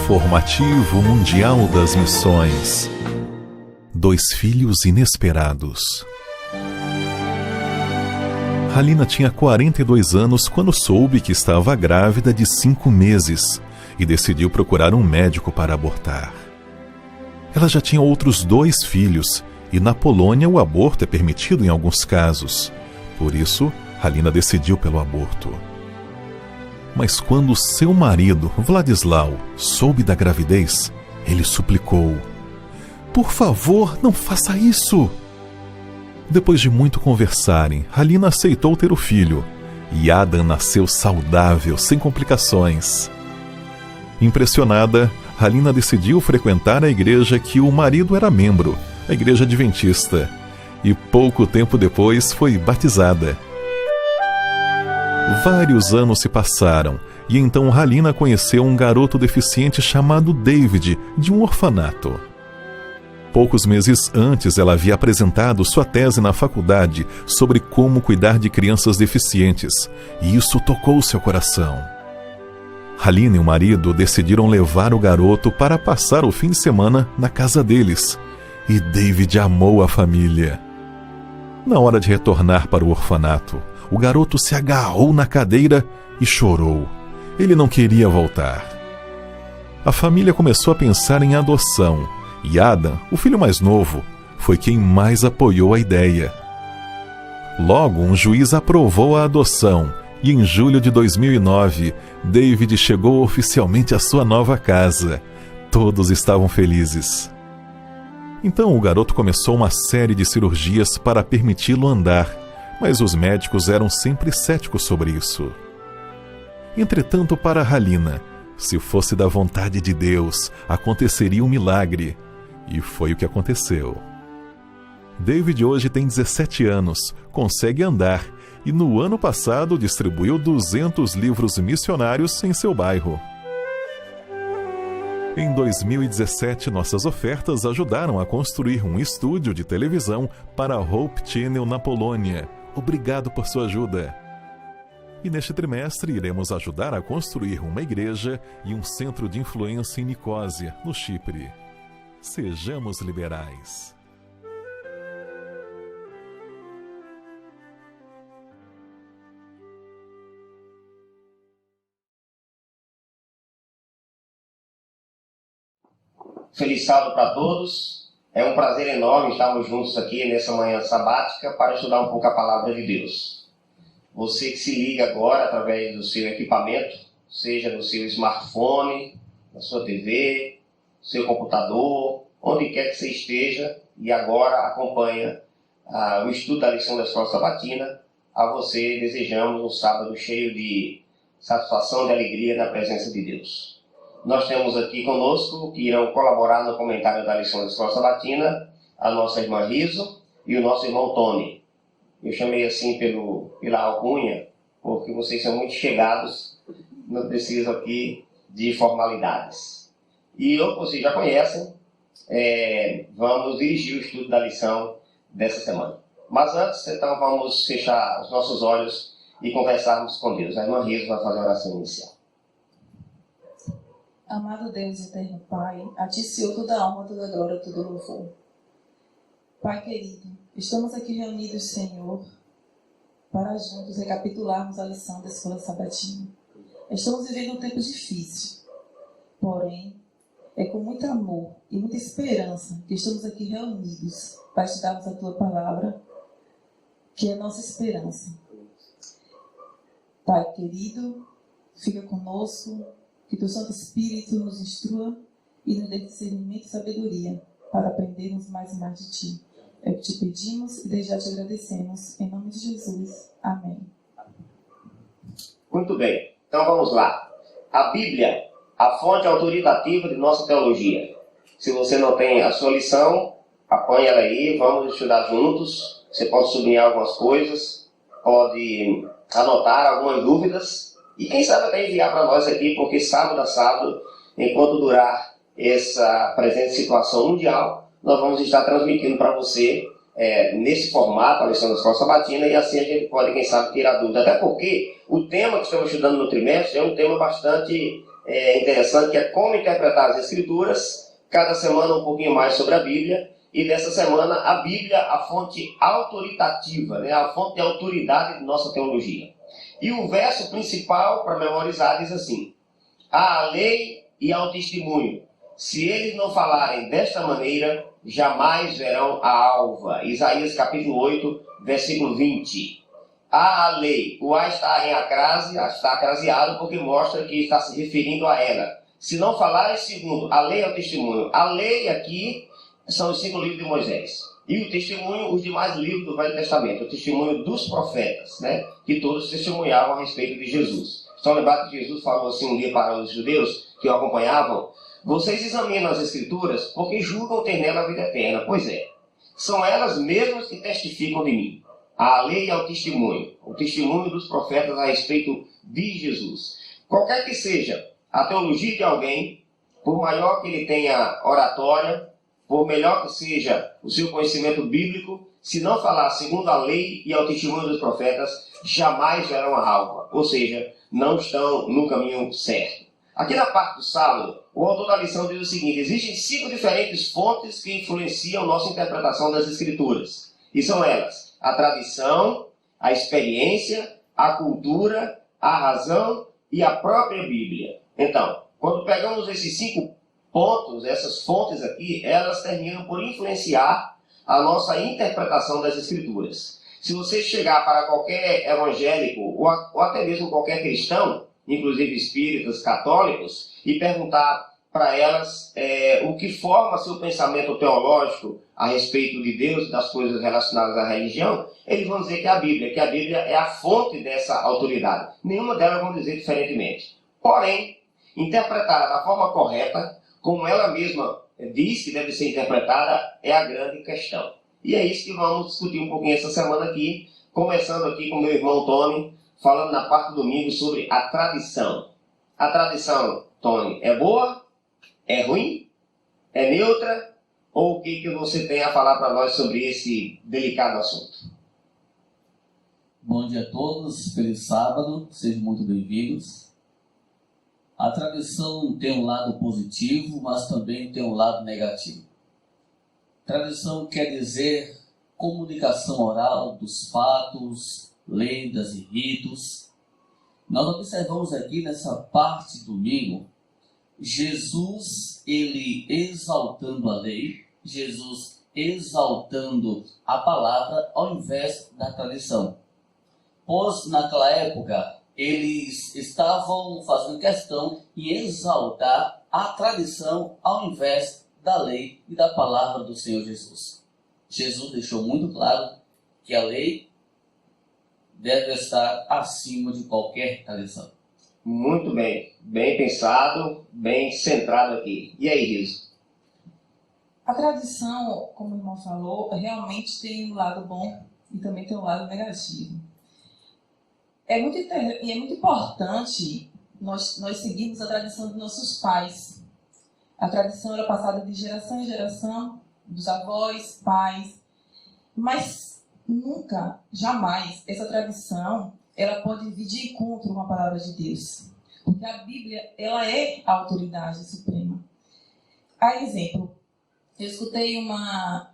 Informativo Mundial das Missões. 2 filhos inesperados. Halina tinha 42 anos quando soube que estava grávida de 5 meses e decidiu procurar um médico para abortar. Ela já tinha outros 2 filhos e na Polônia o aborto é permitido em alguns casos. Por isso, Halina decidiu pelo aborto. Mas quando seu marido, Władysław, soube da gravidez, ele suplicou: "Por favor, não faça isso!" Depois de muito conversarem, Halina aceitou ter o filho, e Adam nasceu saudável, sem complicações. Impressionada, Halina decidiu frequentar a igreja que o marido era membro, a Igreja Adventista, e pouco tempo depois foi batizada. Vários anos se passaram, e então Halina conheceu um garoto deficiente chamado David, de um orfanato. Poucos meses antes, ela havia apresentado sua tese na faculdade sobre como cuidar de crianças deficientes, e isso tocou seu coração. Halina e o marido decidiram levar o garoto para passar o fim de semana na casa deles, e David amou a família. Na hora de retornar para o orfanato, o garoto se agarrou na cadeira e chorou. Ele não queria voltar. A família começou a pensar em adoção, e Adam, o filho mais novo, foi quem mais apoiou a ideia. Logo, um juiz aprovou a adoção, e em julho de 2009, David chegou oficialmente à sua nova casa. Todos estavam felizes. Então o garoto começou uma série de cirurgias para permiti-lo andar, mas os médicos eram sempre céticos sobre isso. Entretanto, para Halina, se fosse da vontade de Deus, aconteceria um milagre. E foi o que aconteceu. David hoje tem 17 anos, consegue andar e no ano passado distribuiu 200 livros missionários em seu bairro. Em 2017, nossas ofertas ajudaram a construir um estúdio de televisão para a Hope Channel na Polônia. Obrigado por sua ajuda. E neste trimestre iremos ajudar a construir uma igreja e um centro de influência em Nicósia, no Chipre. Sejamos liberais. Feliz sábado para todos. É um prazer enorme estarmos juntos aqui nessa manhã sabática para estudar um pouco a palavra de Deus. Você que se liga agora através do seu equipamento, seja no seu smartphone, na sua TV, seu computador, onde quer que você esteja, e agora acompanha o estudo da lição da Escola Sabatina, a você desejamos um sábado cheio de satisfação e de alegria na presença de Deus. Nós temos aqui conosco, que irão colaborar no comentário da lição da Escola Sabatina, a nossa irmã Riso e o nosso irmão Tony. Eu chamei assim pela alcunha, porque vocês são muito chegados, não preciso aqui de formalidades. E como vocês já conhecem, vamos dirigir o estudo da lição dessa semana. Mas antes, então, vamos fechar os nossos olhos e conversarmos com Deus. A irmã Riso vai fazer a oração inicial. Amado Deus e eterno Pai, a Ti, Senhor, toda a honra, toda a glória, todo o louvor. Pai querido, estamos aqui reunidos, Senhor, para juntos recapitularmos a lição da Escola Sabatina. Estamos vivendo um tempo difícil, porém, é com muito amor e muita esperança que estamos aqui reunidos para estudarmos a Tua Palavra, que é a nossa esperança. Pai querido, fica conosco, que Teu Santo Espírito nos instrua e nos dê discernimento e sabedoria para aprendermos mais e mais de Ti. É o que Te pedimos e desde já Te agradecemos. Em nome de Jesus. Amém. Muito bem. Então vamos lá. A Bíblia, a fonte autoritativa de nossa teologia. Se você não tem a sua lição, apanha ela aí, vamos estudar juntos. Você pode sublinhar algumas coisas, pode anotar algumas dúvidas. E quem sabe até enviar para nós aqui, porque sábado a sábado, enquanto durar essa presente situação mundial, nós vamos estar transmitindo para você, nesse formato, a lição da Escola Sabatina, e assim a gente pode, quem sabe, tirar dúvida. Até porque o tema que estamos estudando no trimestre é um tema bastante interessante, que é como interpretar as Escrituras. Cada semana um pouquinho mais sobre a Bíblia. E dessa semana, a Bíblia, a fonte autoritativa, né? A fonte de autoridade de nossa teologia. E o verso principal para memorizar diz assim: há a lei e ao testemunho. Se eles não falarem desta maneira, jamais verão a alva. Isaías capítulo 8, versículo 20. Há a lei. O A está em acrase, está acraseado, porque mostra que está se referindo a ela. Se não falarem segundo a lei e ao testemunho. A lei aqui são os 5 livros de Moisés. E o testemunho, os demais livros do Velho Testamento. O testemunho dos profetas, né? Que todos testemunhavam a respeito de Jesus. Só lembrar que Jesus falou assim um dia para os judeus que o acompanhavam: vocês examinam as Escrituras porque julgam ter nela a vida eterna. Pois é, são elas mesmas que testificam de mim. A lei é o testemunho dos profetas a respeito de Jesus. Qualquer que seja a teologia de alguém, por maior que ele tenha oratória, por melhor que seja o seu conhecimento bíblico, se não falar segundo a lei e ao testemunho dos profetas, jamais verão a alva. Ou seja, não estão no caminho certo. Aqui na parte do sábado, o autor da lição diz o seguinte: existem 5 diferentes fontes que influenciam nossa interpretação das Escrituras. E são elas: a tradição, a experiência, a cultura, a razão e a própria Bíblia. Então, quando pegamos esses 5 pontos, essas fontes aqui, elas terminam por influenciar a nossa interpretação das Escrituras. Se você chegar para qualquer evangélico ou até mesmo qualquer cristão, inclusive espíritas, católicos, e perguntar para elas o que forma seu pensamento teológico a respeito de Deus e das coisas relacionadas à religião, eles vão dizer que a Bíblia é a fonte dessa autoridade. Nenhuma delas vão dizer diferentemente. Porém, interpretada da forma correta, como ela mesma diz que deve ser interpretada, é a grande questão. E é isso que vamos discutir um pouquinho essa semana aqui, começando aqui com meu irmão Tony, falando na parte do domingo sobre a tradição. A tradição, Tony, é boa? É ruim? É neutra? Ou o que você tem a falar para nós sobre esse delicado assunto? Bom dia a todos, feliz sábado, sejam muito bem-vindos. A tradição tem um lado positivo, mas também tem um lado negativo. Tradição quer dizer comunicação oral dos fatos, lendas e ritos. Nós observamos aqui nessa parte do domingo, Jesus, ele exaltando a lei, Jesus exaltando a palavra ao invés da tradição. Pois naquela época, eles estavam fazendo questão em exaltar a tradição ao invés da lei e da palavra do Senhor Jesus. Jesus deixou muito claro que a lei deve estar acima de qualquer tradição. Muito bem. Bem pensado, bem centrado aqui. E aí, Riso? A tradição, como o irmão falou, realmente tem um lado bom e também tem um lado negativo. É muito importante nós seguirmos a tradição dos nossos pais. A tradição era passada de geração em geração, dos avós, pais, mas nunca, jamais, essa tradição ela pode vir de encontro com a palavra de Deus. Porque a Bíblia, ela é a autoridade suprema. A exemplo, eu escutei uma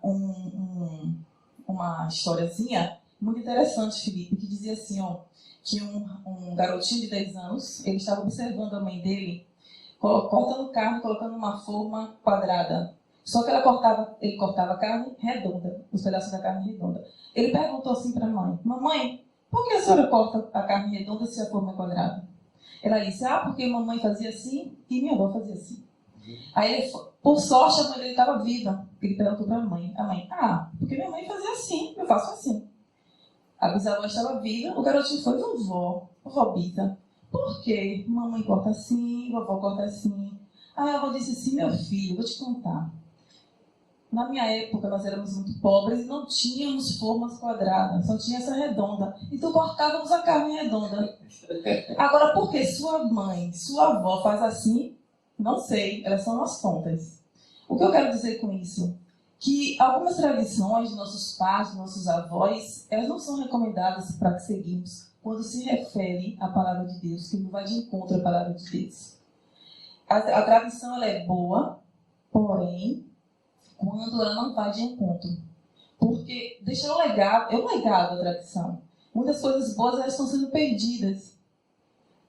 historiazinha muito interessante, Felipe, que dizia assim, que um garotinho de 10 anos, ele estava observando a mãe dele cortando carne, colocando uma forma quadrada. Só que ele cortava a carne redonda, os pedaços da carne redonda. Ele perguntou assim para a mãe: mamãe, por que a senhora corta a carne redonda se a forma é quadrada? Ela disse: porque mamãe fazia assim e minha avó fazia assim. Aí, por sorte, a mãe dele estava viva. Ele perguntou para a mãe: porque minha mãe fazia assim, eu faço assim. A bisavó estava viva, o garotinho foi: vovó Bita, por que mamãe corta assim, vovó corta assim? Aí a avó disse assim: meu filho, vou te contar. Na minha época, nós éramos muito pobres e não tínhamos formas quadradas, só tinha essa redonda. Então, cortávamos a carne redonda. Agora, por que sua mãe, sua avó faz assim? Não sei, elas são as pontas. O que eu quero dizer com isso? Que algumas tradições de nossos pais, de nossos avós, elas não são recomendadas para que seguimos quando se refere à palavra de Deus, que não vai de encontro à palavra de Deus. A tradição ela é boa, porém, quando ela não vai de encontro. Porque deixar um legado, é um legado a tradição. Muitas coisas boas elas estão sendo perdidas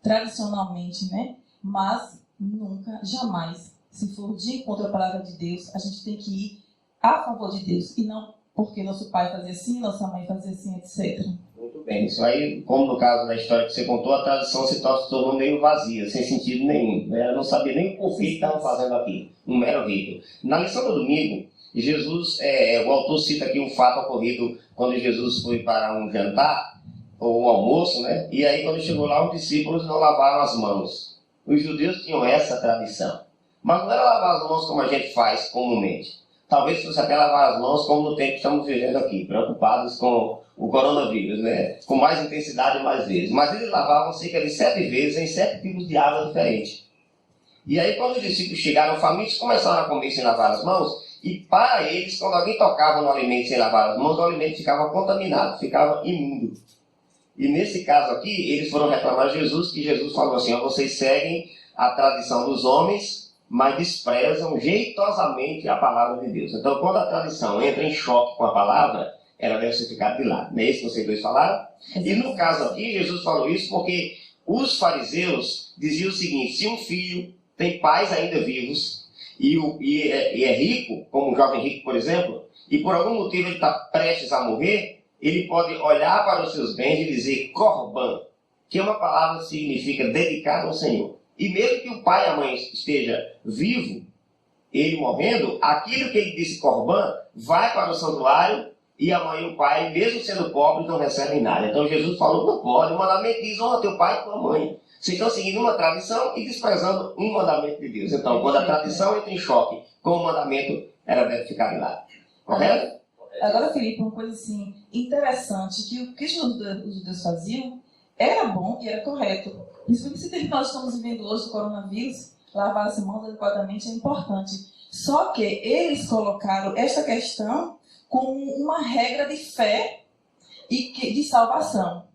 tradicionalmente, né? Mas nunca, jamais, se for de encontro à palavra de Deus, a gente tem que ir a favor de Deus e não porque nosso pai fazia assim, nossa mãe fazia assim, etc. Muito bem. Isso aí, como no caso da história que você contou, a tradição se tornou meio vazia, sem sentido nenhum. Ela não sabia nem o porquê que estavam fazendo aquilo. Um mero rito. Na lição do domingo, Jesus, o autor cita aqui um fato ocorrido quando Jesus foi para um jantar, ou um almoço, né? E aí quando chegou lá, os discípulos não lavaram as mãos. Os judeus tinham essa tradição. Mas não era lavar as mãos como a gente faz comumente. Talvez fosse até lavar as mãos como no tempo que estamos vivendo aqui, preocupados com o coronavírus, né? Com mais intensidade e mais vezes. Mas eles lavavam cerca de 7 vezes em 7 tipos de água diferentes. E aí quando os discípulos chegaram famintos, começaram a comer sem lavar as mãos. E para eles, quando alguém tocava no alimento sem lavar as mãos, o alimento ficava contaminado, ficava imundo. E nesse caso aqui, eles foram reclamar a Jesus, que Jesus falou assim: vocês seguem a tradição dos homens, mas desprezam jeitosamente a palavra de Deus. Então, quando a tradição entra em choque com a palavra, ela deve ser ficada de lado. Não é isso que vocês dois falaram? E no caso aqui, Jesus falou isso porque os fariseus diziam o seguinte: se um filho tem pais ainda vivos e é rico, como um jovem rico, por exemplo, e por algum motivo ele está prestes a morrer, ele pode olhar para os seus bens e dizer corban, que é uma palavra que significa dedicado ao Senhor. E mesmo que o pai e a mãe esteja vivo, ele morrendo, aquilo que ele disse corban vai para o santuário e a mãe e o pai, mesmo sendo pobres, não recebem nada. Então Jesus falou: não pode, o mandamento diz: honra teu pai e tua mãe. Vocês estão seguindo uma tradição e desprezando um mandamento de Deus. Então, quando a tradição entra em choque com o mandamento, ela deve ficar de lado. Correto? Agora, Felipe, uma coisa assim interessante, que o que os judeus faziam era bom e era correto. Principalmente se tempo que nós estamos vivendo hoje do coronavírus, lavar as mãos adequadamente é importante. Só que eles colocaram esta questão como uma regra de fé e de salvação.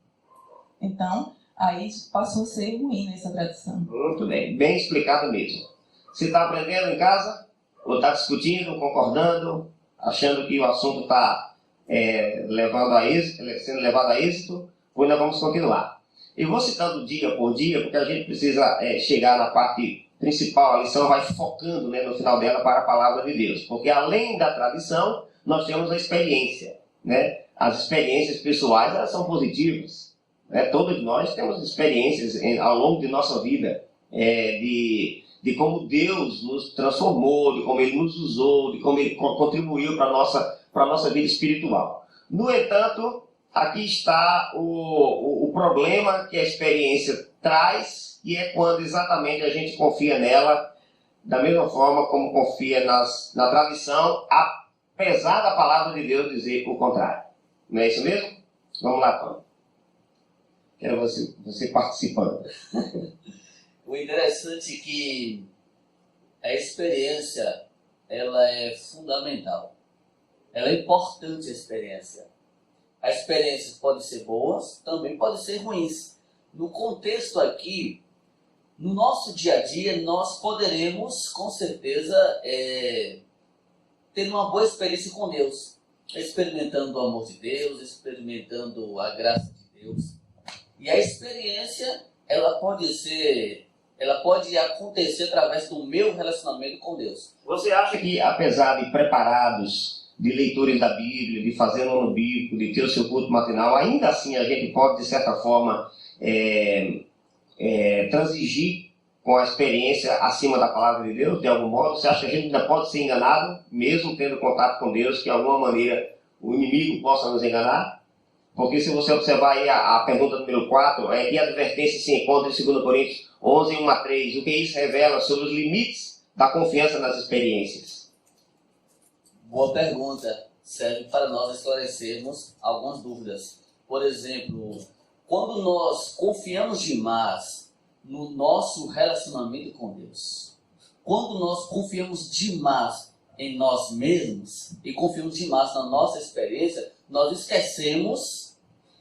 Então, aí passou a ser ruim nessa tradição. Muito bem, bem explicado mesmo. Você está aprendendo em casa? Ou está discutindo, concordando, achando que o assunto está sendo levado a êxito? Pois nós vamos continuar. Eu vou citando dia por dia, porque a gente precisa chegar na parte principal. A lição vai focando, né, no final dela para a palavra de Deus. Porque além da tradição, nós temos a experiência. Né? As experiências pessoais, elas são positivas. Né? Todos nós temos experiências ao longo de nossa vida de como Deus nos transformou, de como Ele nos usou, de como Ele contribuiu para a nossa vida espiritual. No entanto, aqui está o problema que a experiência traz, e é quando exatamente a gente confia nela, da mesma forma como confia na tradição, apesar da palavra de Deus dizer o contrário. Não é isso mesmo? Vamos lá, Tom. Quero você participando. O interessante é que a experiência, ela é fundamental. Ela é importante, a experiência. As experiências podem ser boas, também podem ser ruins. No contexto aqui, no nosso dia a dia, nós poderemos, com certeza, ter uma boa experiência com Deus. Experimentando o amor de Deus, experimentando a graça de Deus. E a experiência, ela pode acontecer através do meu relacionamento com Deus. Você acha que, apesar de preparados, de leitores da Bíblia, de fazer um ano bíblico, de ter o seu culto matinal, ainda assim a gente pode, de certa forma, transigir com a experiência acima da palavra de Deus, de algum modo? Você acha que a gente ainda pode ser enganado, mesmo tendo contato com Deus, que de alguma maneira o inimigo possa nos enganar? Porque se você observar aí a pergunta número 4, que advertência se encontra em 2 Coríntios 11, 1 a 3, o que isso revela sobre os limites da confiança nas experiências? Boa pergunta. Serve para nós esclarecermos algumas dúvidas. Por exemplo, quando nós confiamos demais no nosso relacionamento com Deus, quando nós confiamos demais em nós mesmos e confiamos demais na nossa experiência, nós esquecemos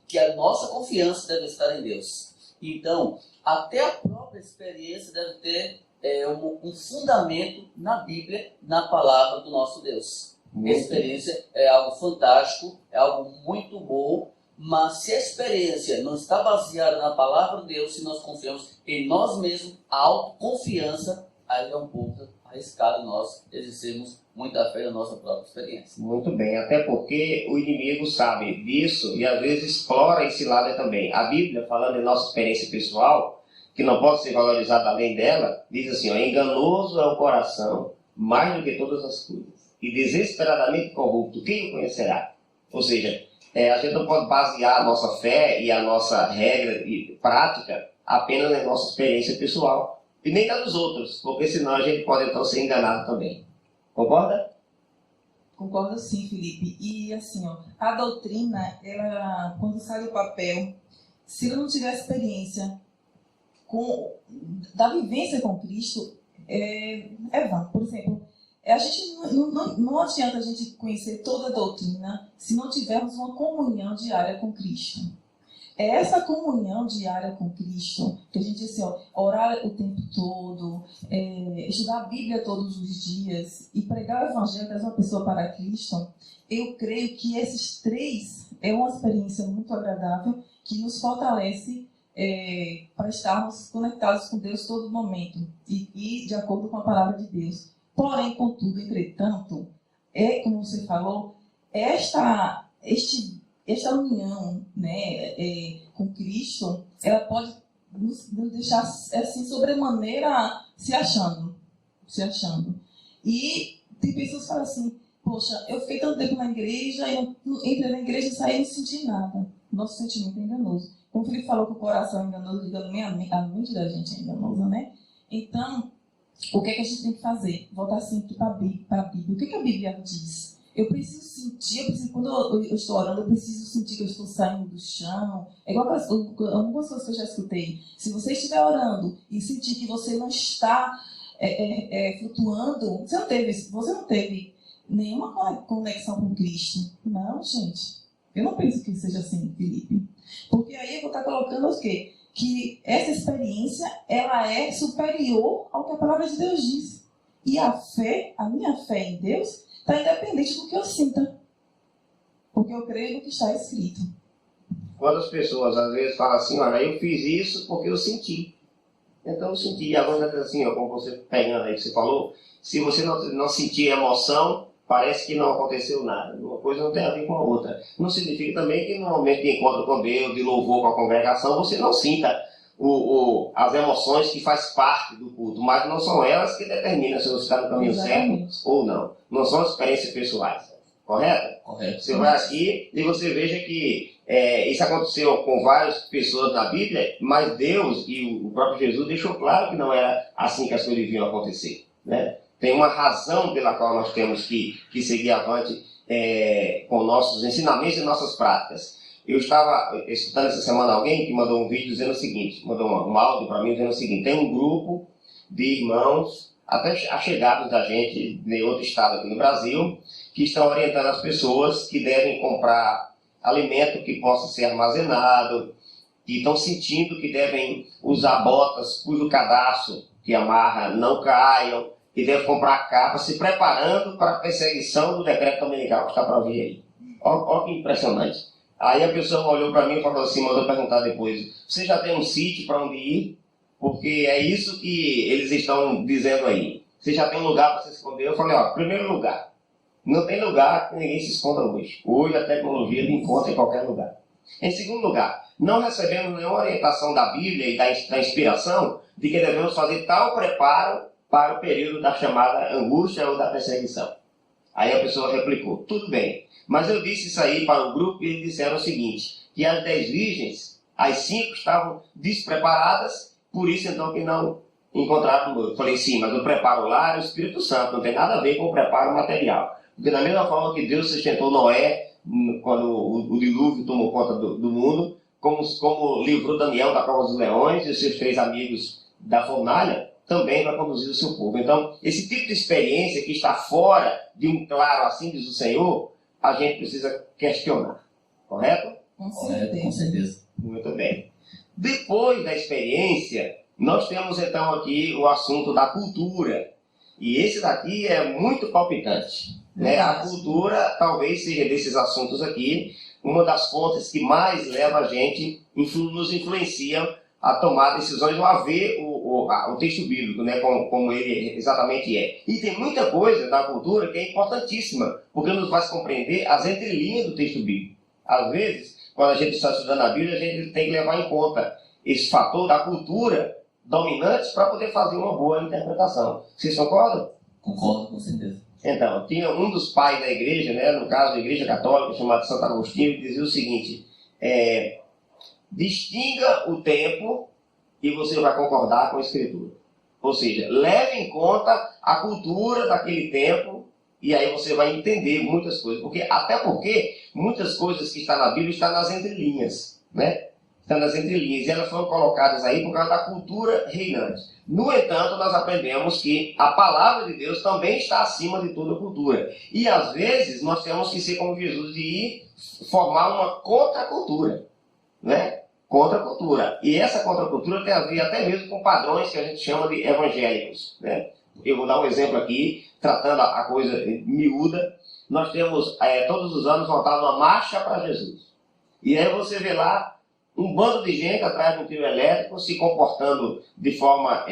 que a nossa confiança deve estar em Deus. Então, até a própria experiência deve ter um fundamento na Bíblia, na palavra do nosso Deus. A experiência é algo fantástico, é algo muito bom, mas se a experiência não está baseada na palavra de Deus, se nós confiamos em nós mesmos, a autoconfiança, aí é um pouco arriscado nós exercermos muita fé na nossa própria experiência. Muito bem, até porque o inimigo sabe disso e às vezes explora esse lado também. A Bíblia, falando de nossa experiência pessoal, que não pode ser valorizada além dela, diz assim, enganoso é o coração, mais do que todas as coisas, e desesperadamente corrupto, quem o conhecerá? Ou seja, a gente não pode basear a nossa fé e a nossa regra e prática apenas na nossa experiência pessoal, e nem da dos outros, porque senão a gente pode então ser enganado também. Concorda? Concordo sim, Felipe. E assim, a doutrina, ela, quando sai do papel, se ela não tiver experiência da vivência com Cristo, é vã. Por exemplo, a gente não adianta a gente conhecer toda a doutrina se não tivermos uma comunhão diária com Cristo. É essa comunhão diária com Cristo, que a gente assim, orar o tempo todo, estudar a Bíblia todos os dias e pregar o Evangelho, trazer uma pessoa para Cristo, eu creio que esses três é uma experiência muito agradável que nos fortalece para estarmos conectados com Deus todo momento e de acordo com a palavra de Deus. Porém, contudo, entretanto, como você falou, esta união, né, com Cristo, ela pode nos deixar assim, sobremaneira se achando. E tem pessoas que falam assim, poxa, eu fiquei tanto tempo na igreja, eu entrei na igreja e saí e não senti nada. Nosso sentimento é enganoso. Como o Felipe falou que o coração é enganoso, a mente da gente é enganosa, né? Então, o que é que a gente tem que fazer? Voltar sempre para a Bíblia. O que a Bíblia diz? Eu preciso sentir, quando eu estou orando, eu preciso sentir que eu estou saindo do chão. É igual algumas coisas que eu já escutei. Se você estiver orando e sentir que você não está flutuando, você não teve nenhuma conexão com Cristo. Não, gente. Eu não penso que seja assim, Felipe. Porque aí eu vou estar colocando o quê? Que essa experiência, ela é superior ao que a palavra de Deus diz. E a minha fé em Deus, está independente do que eu sinta. Porque eu creio no que está escrito. Quando as pessoas às vezes falam assim, olha, eu fiz isso porque eu senti. Então eu senti. Agora assim, como você pegando aí que você falou, se você não sentir emoção, parece que não aconteceu nada. Uma coisa não tem a ver com a outra. Não significa também que no momento de encontro com Deus, de louvor com a congregação, você não sinta as emoções que faz parte do culto, mas não são elas que determinam se você está no caminho certo ou não. Não são experiências pessoais. Correto? Correto. Você vai aqui e você veja que isso aconteceu com várias pessoas na Bíblia, mas Deus e o próprio Jesus deixou claro que não era assim que as coisas deviam acontecer, né? Tem uma razão pela qual nós temos que seguir avante com nossos ensinamentos e nossas práticas. Eu estava escutando essa semana alguém que mandou um vídeo dizendo o seguinte, mandou um áudio para mim dizendo o seguinte, tem um grupo de irmãos, até achegados da gente, em outro estado aqui no Brasil, que estão orientando as pessoas que devem comprar alimento que possa ser armazenado, que estão sentindo que devem usar botas cujo cadastro que amarra não caiam, que devem comprar capa, se preparando para a perseguição do decreto dominical que está para vir aí. Olha que impressionante. Aí a pessoa olhou para mim e falou assim, mandou perguntar depois, você já tem um sítio para onde ir? Porque é isso que eles estão dizendo aí. Você já tem um lugar para se esconder? Eu falei, primeiro lugar, não tem lugar que ninguém se esconda hoje. Hoje a tecnologia lhe encontra em qualquer lugar. Em segundo lugar, não recebemos nenhuma orientação da Bíblia e da inspiração de que devemos fazer tal preparo para o período da chamada angústia ou da perseguição. Aí a pessoa replicou, tudo bem, mas eu disse isso aí para o grupo e eles disseram o seguinte, que as 10 virgens, as 5 estavam despreparadas, por isso então que não encontraram o noivo. Falei, sim, mas o preparo lá é o Espírito Santo, não tem nada a ver com o preparo material. Porque da mesma forma que Deus sustentou Noé, quando o dilúvio tomou conta do mundo, como livrou Daniel da cova dos leões e os seus 3 amigos da fornalha, também vai conduzir o seu povo. Então, esse tipo de experiência que está fora de um claro, assim diz o Senhor, a gente precisa questionar. Correto? Com certeza. Muito bem. Depois da experiência, Nós temos então aqui o assunto da cultura. E esse daqui é muito palpitante, né? A cultura talvez seja desses assuntos aqui uma das fontes que mais leva a gente, nos influenciam a tomar decisões ou a ver o texto bíblico, né? Como ele exatamente é. E tem muita coisa da cultura que é importantíssima, porque nos faz compreender as entrelinhas do texto bíblico. Às vezes, quando a gente está estudando a Bíblia, a gente tem que levar em conta esse fator da cultura dominante para poder fazer uma boa interpretação. Vocês concordam? Concordo, com certeza. Então, tinha um dos pais da igreja, né, no caso da igreja católica, chamado Santo Agostinho, que dizia o seguinte: distinga o tempo e você vai concordar com a Escritura. Ou seja, leve em conta a cultura daquele tempo e aí você vai entender muitas coisas. Até porque muitas coisas que estão na Bíblia estão nas entrelinhas, né? Estão nas entrelinhas, e elas foram colocadas aí por causa da cultura reinante. No entanto, nós aprendemos que a palavra de Deus também está acima de toda cultura. E às vezes nós temos que ser como Jesus, de ir formar uma contracultura, né? Contracultura. E essa contracultura tem a ver até mesmo com padrões que a gente chama de evangélicos, né? Eu vou dar um exemplo aqui, tratando a coisa miúda. Nós temos todos os anos voltado uma marcha para Jesus. E aí você vê lá um bando de gente atrás de um trio elétrico, se comportando de forma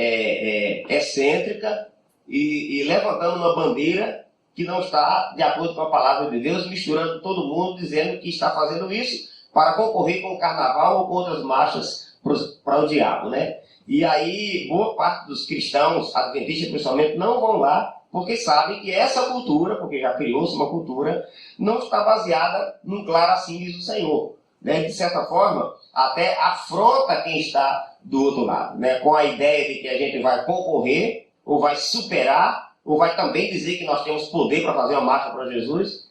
excêntrica e levantando uma bandeira que não está de acordo com a palavra de Deus, misturando todo mundo, dizendo que está fazendo isso para concorrer com o carnaval ou com outras marchas para o diabo, né? E aí, boa parte dos cristãos, adventistas principalmente, não vão lá, porque sabem que essa cultura, porque já criou-se uma cultura, não está baseada num claro assim diz o Senhor. Né? De certa forma, até afronta quem está do outro lado, né? Com a ideia de que a gente vai concorrer, ou vai superar, ou vai também dizer que nós temos poder para fazer uma marcha para Jesus,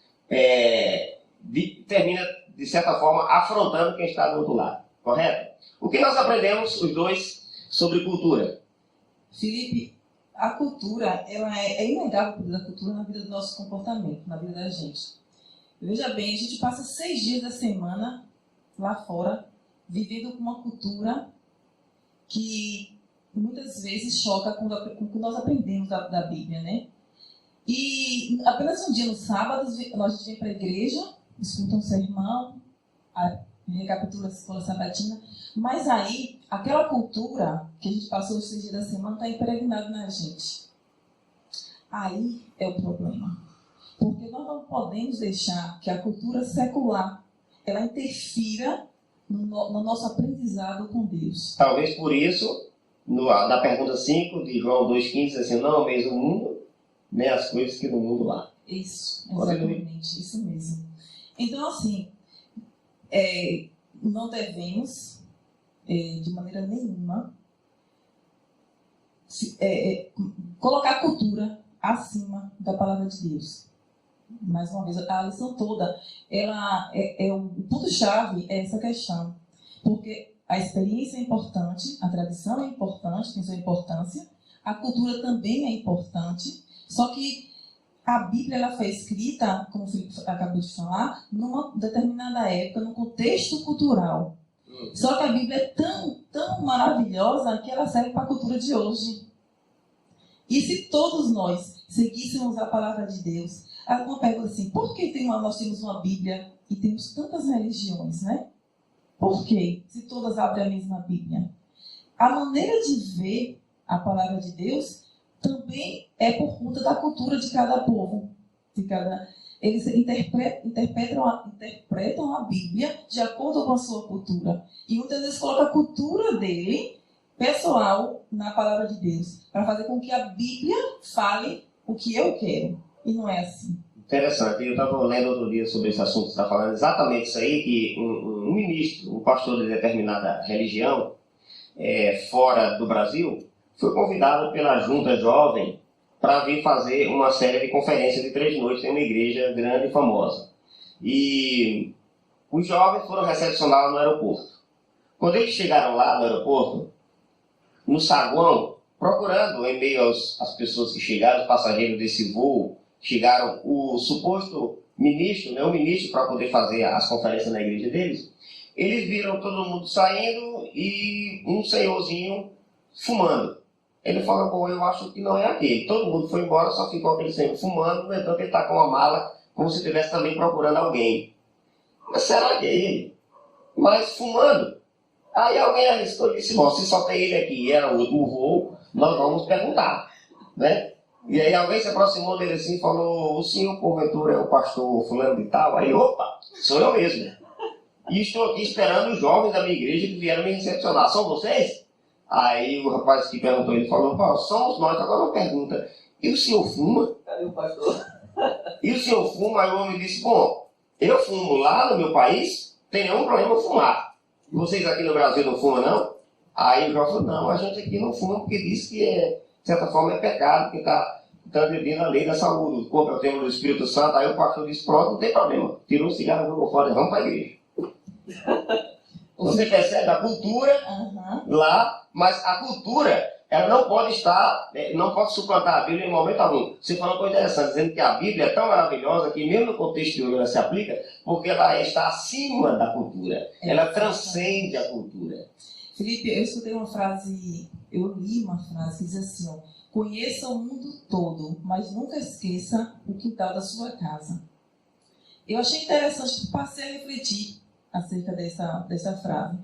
termina, de certa forma, afrontando quem está do outro lado. Correto? O que nós aprendemos, os dois, sobre cultura? Felipe, a cultura, ela é inegável o poder da cultura na vida do nosso comportamento, na vida da gente. Veja bem, a gente passa 6 dias da semana lá fora, vivendo com uma cultura que muitas vezes choca com o que nós aprendemos da Bíblia, né? E apenas um dia no sábado, nós vem para a igreja, escuta um sermão, recapitula a escola sabatina, mas aí, aquela cultura que a gente passou os 6 dias da semana está impregnada na gente. Aí é o problema. Porque nós não podemos deixar que a cultura secular ela interfira no nosso aprendizado com Deus. Talvez por isso, na pergunta 5 de João 2,15, diz assim: não ameis o mundo, nem as coisas que no mundo há. Isso, exatamente, isso mesmo. Então, assim, não devemos, de maneira nenhuma, colocar a cultura acima da palavra de Deus. Mais uma vez, a lição toda, o ponto-chave é essa questão. Porque a experiência é importante, a tradição é importante, tem sua importância, a cultura também é importante, só que a Bíblia ela foi escrita, como o Felipe acabou de falar, numa determinada época, num contexto cultural. Só que a Bíblia é tão maravilhosa que ela serve para a cultura de hoje. E se todos nós seguíssemos a palavra de Deus, uma pergunta assim: por que nós temos uma Bíblia e temos tantas religiões, né? Por quê? Se todas abrem a mesma Bíblia. A maneira de ver a palavra de Deus também é por conta da cultura de cada povo. Eles interpretam a Bíblia de acordo com a sua cultura. E muitas vezes colocam a cultura dele, pessoal, na palavra de Deus, para fazer com que a Bíblia fale o que eu quero. E não é assim. Interessante. Eu estava lendo outro dia sobre esse assunto que você está falando, exatamente isso aí, que um ministro, um pastor de determinada religião, fora do Brasil, foi convidado pela Junta Jovem para vir fazer uma série de conferências de 3 noites em uma igreja grande e famosa. E os jovens foram recepcionados no aeroporto. Quando eles chegaram lá no aeroporto, no saguão, procurando em meio às pessoas que chegaram, os passageiros desse voo, chegaram o suposto ministro, né, o ministro para poder fazer as conferências na igreja deles, eles viram todo mundo saindo e um senhorzinho fumando. Ele falou, bom, eu acho que não é aquele. Todo mundo foi embora, só ficou aquele sempre fumando, então ele está com uma mala, como se estivesse também procurando alguém. Mas será que é ele? Mas fumando. Aí alguém arriscou e disse, bom, se só tem ele aqui e era o último voo, nós vamos perguntar, né? E aí alguém se aproximou dele assim e falou, o senhor porventura é o pastor fulano de tal? Aí, opa, sou eu mesmo. E estou aqui esperando os jovens da minha igreja que vieram me recepcionar. São vocês? Aí o rapaz que perguntou, ele falou, Paulo, somos nós. Agora uma pergunta, e o senhor fuma? Cadê o pastor? E o senhor fuma? Aí o homem disse, bom, eu fumo lá no meu país, não tem nenhum problema fumar. Vocês aqui no Brasil não fumam, não? Aí o João falou, não, a gente aqui não fuma porque diz que, de certa forma, é pecado, que está transgredindo a lei da saúde. O corpo é o templo do Espírito Santo. Aí o pastor disse, pronto, não tem problema. Tirou o cigarro, jogou fora, vamos para a igreja. Você percebe a cultura lá, mas a cultura, ela não pode estar, não pode suplantar a Bíblia em momento algum. Você falou uma coisa interessante, dizendo que a Bíblia é tão maravilhosa que mesmo no contexto de hoje ela se aplica, porque ela está acima da cultura. Ela transcende a cultura. Felipe, eu escutei uma frase, eu li uma frase que diz assim, ó, conheça o mundo todo, mas nunca esqueça o quintal da sua casa. Eu achei interessante, passei a refletir acerca dessa frase.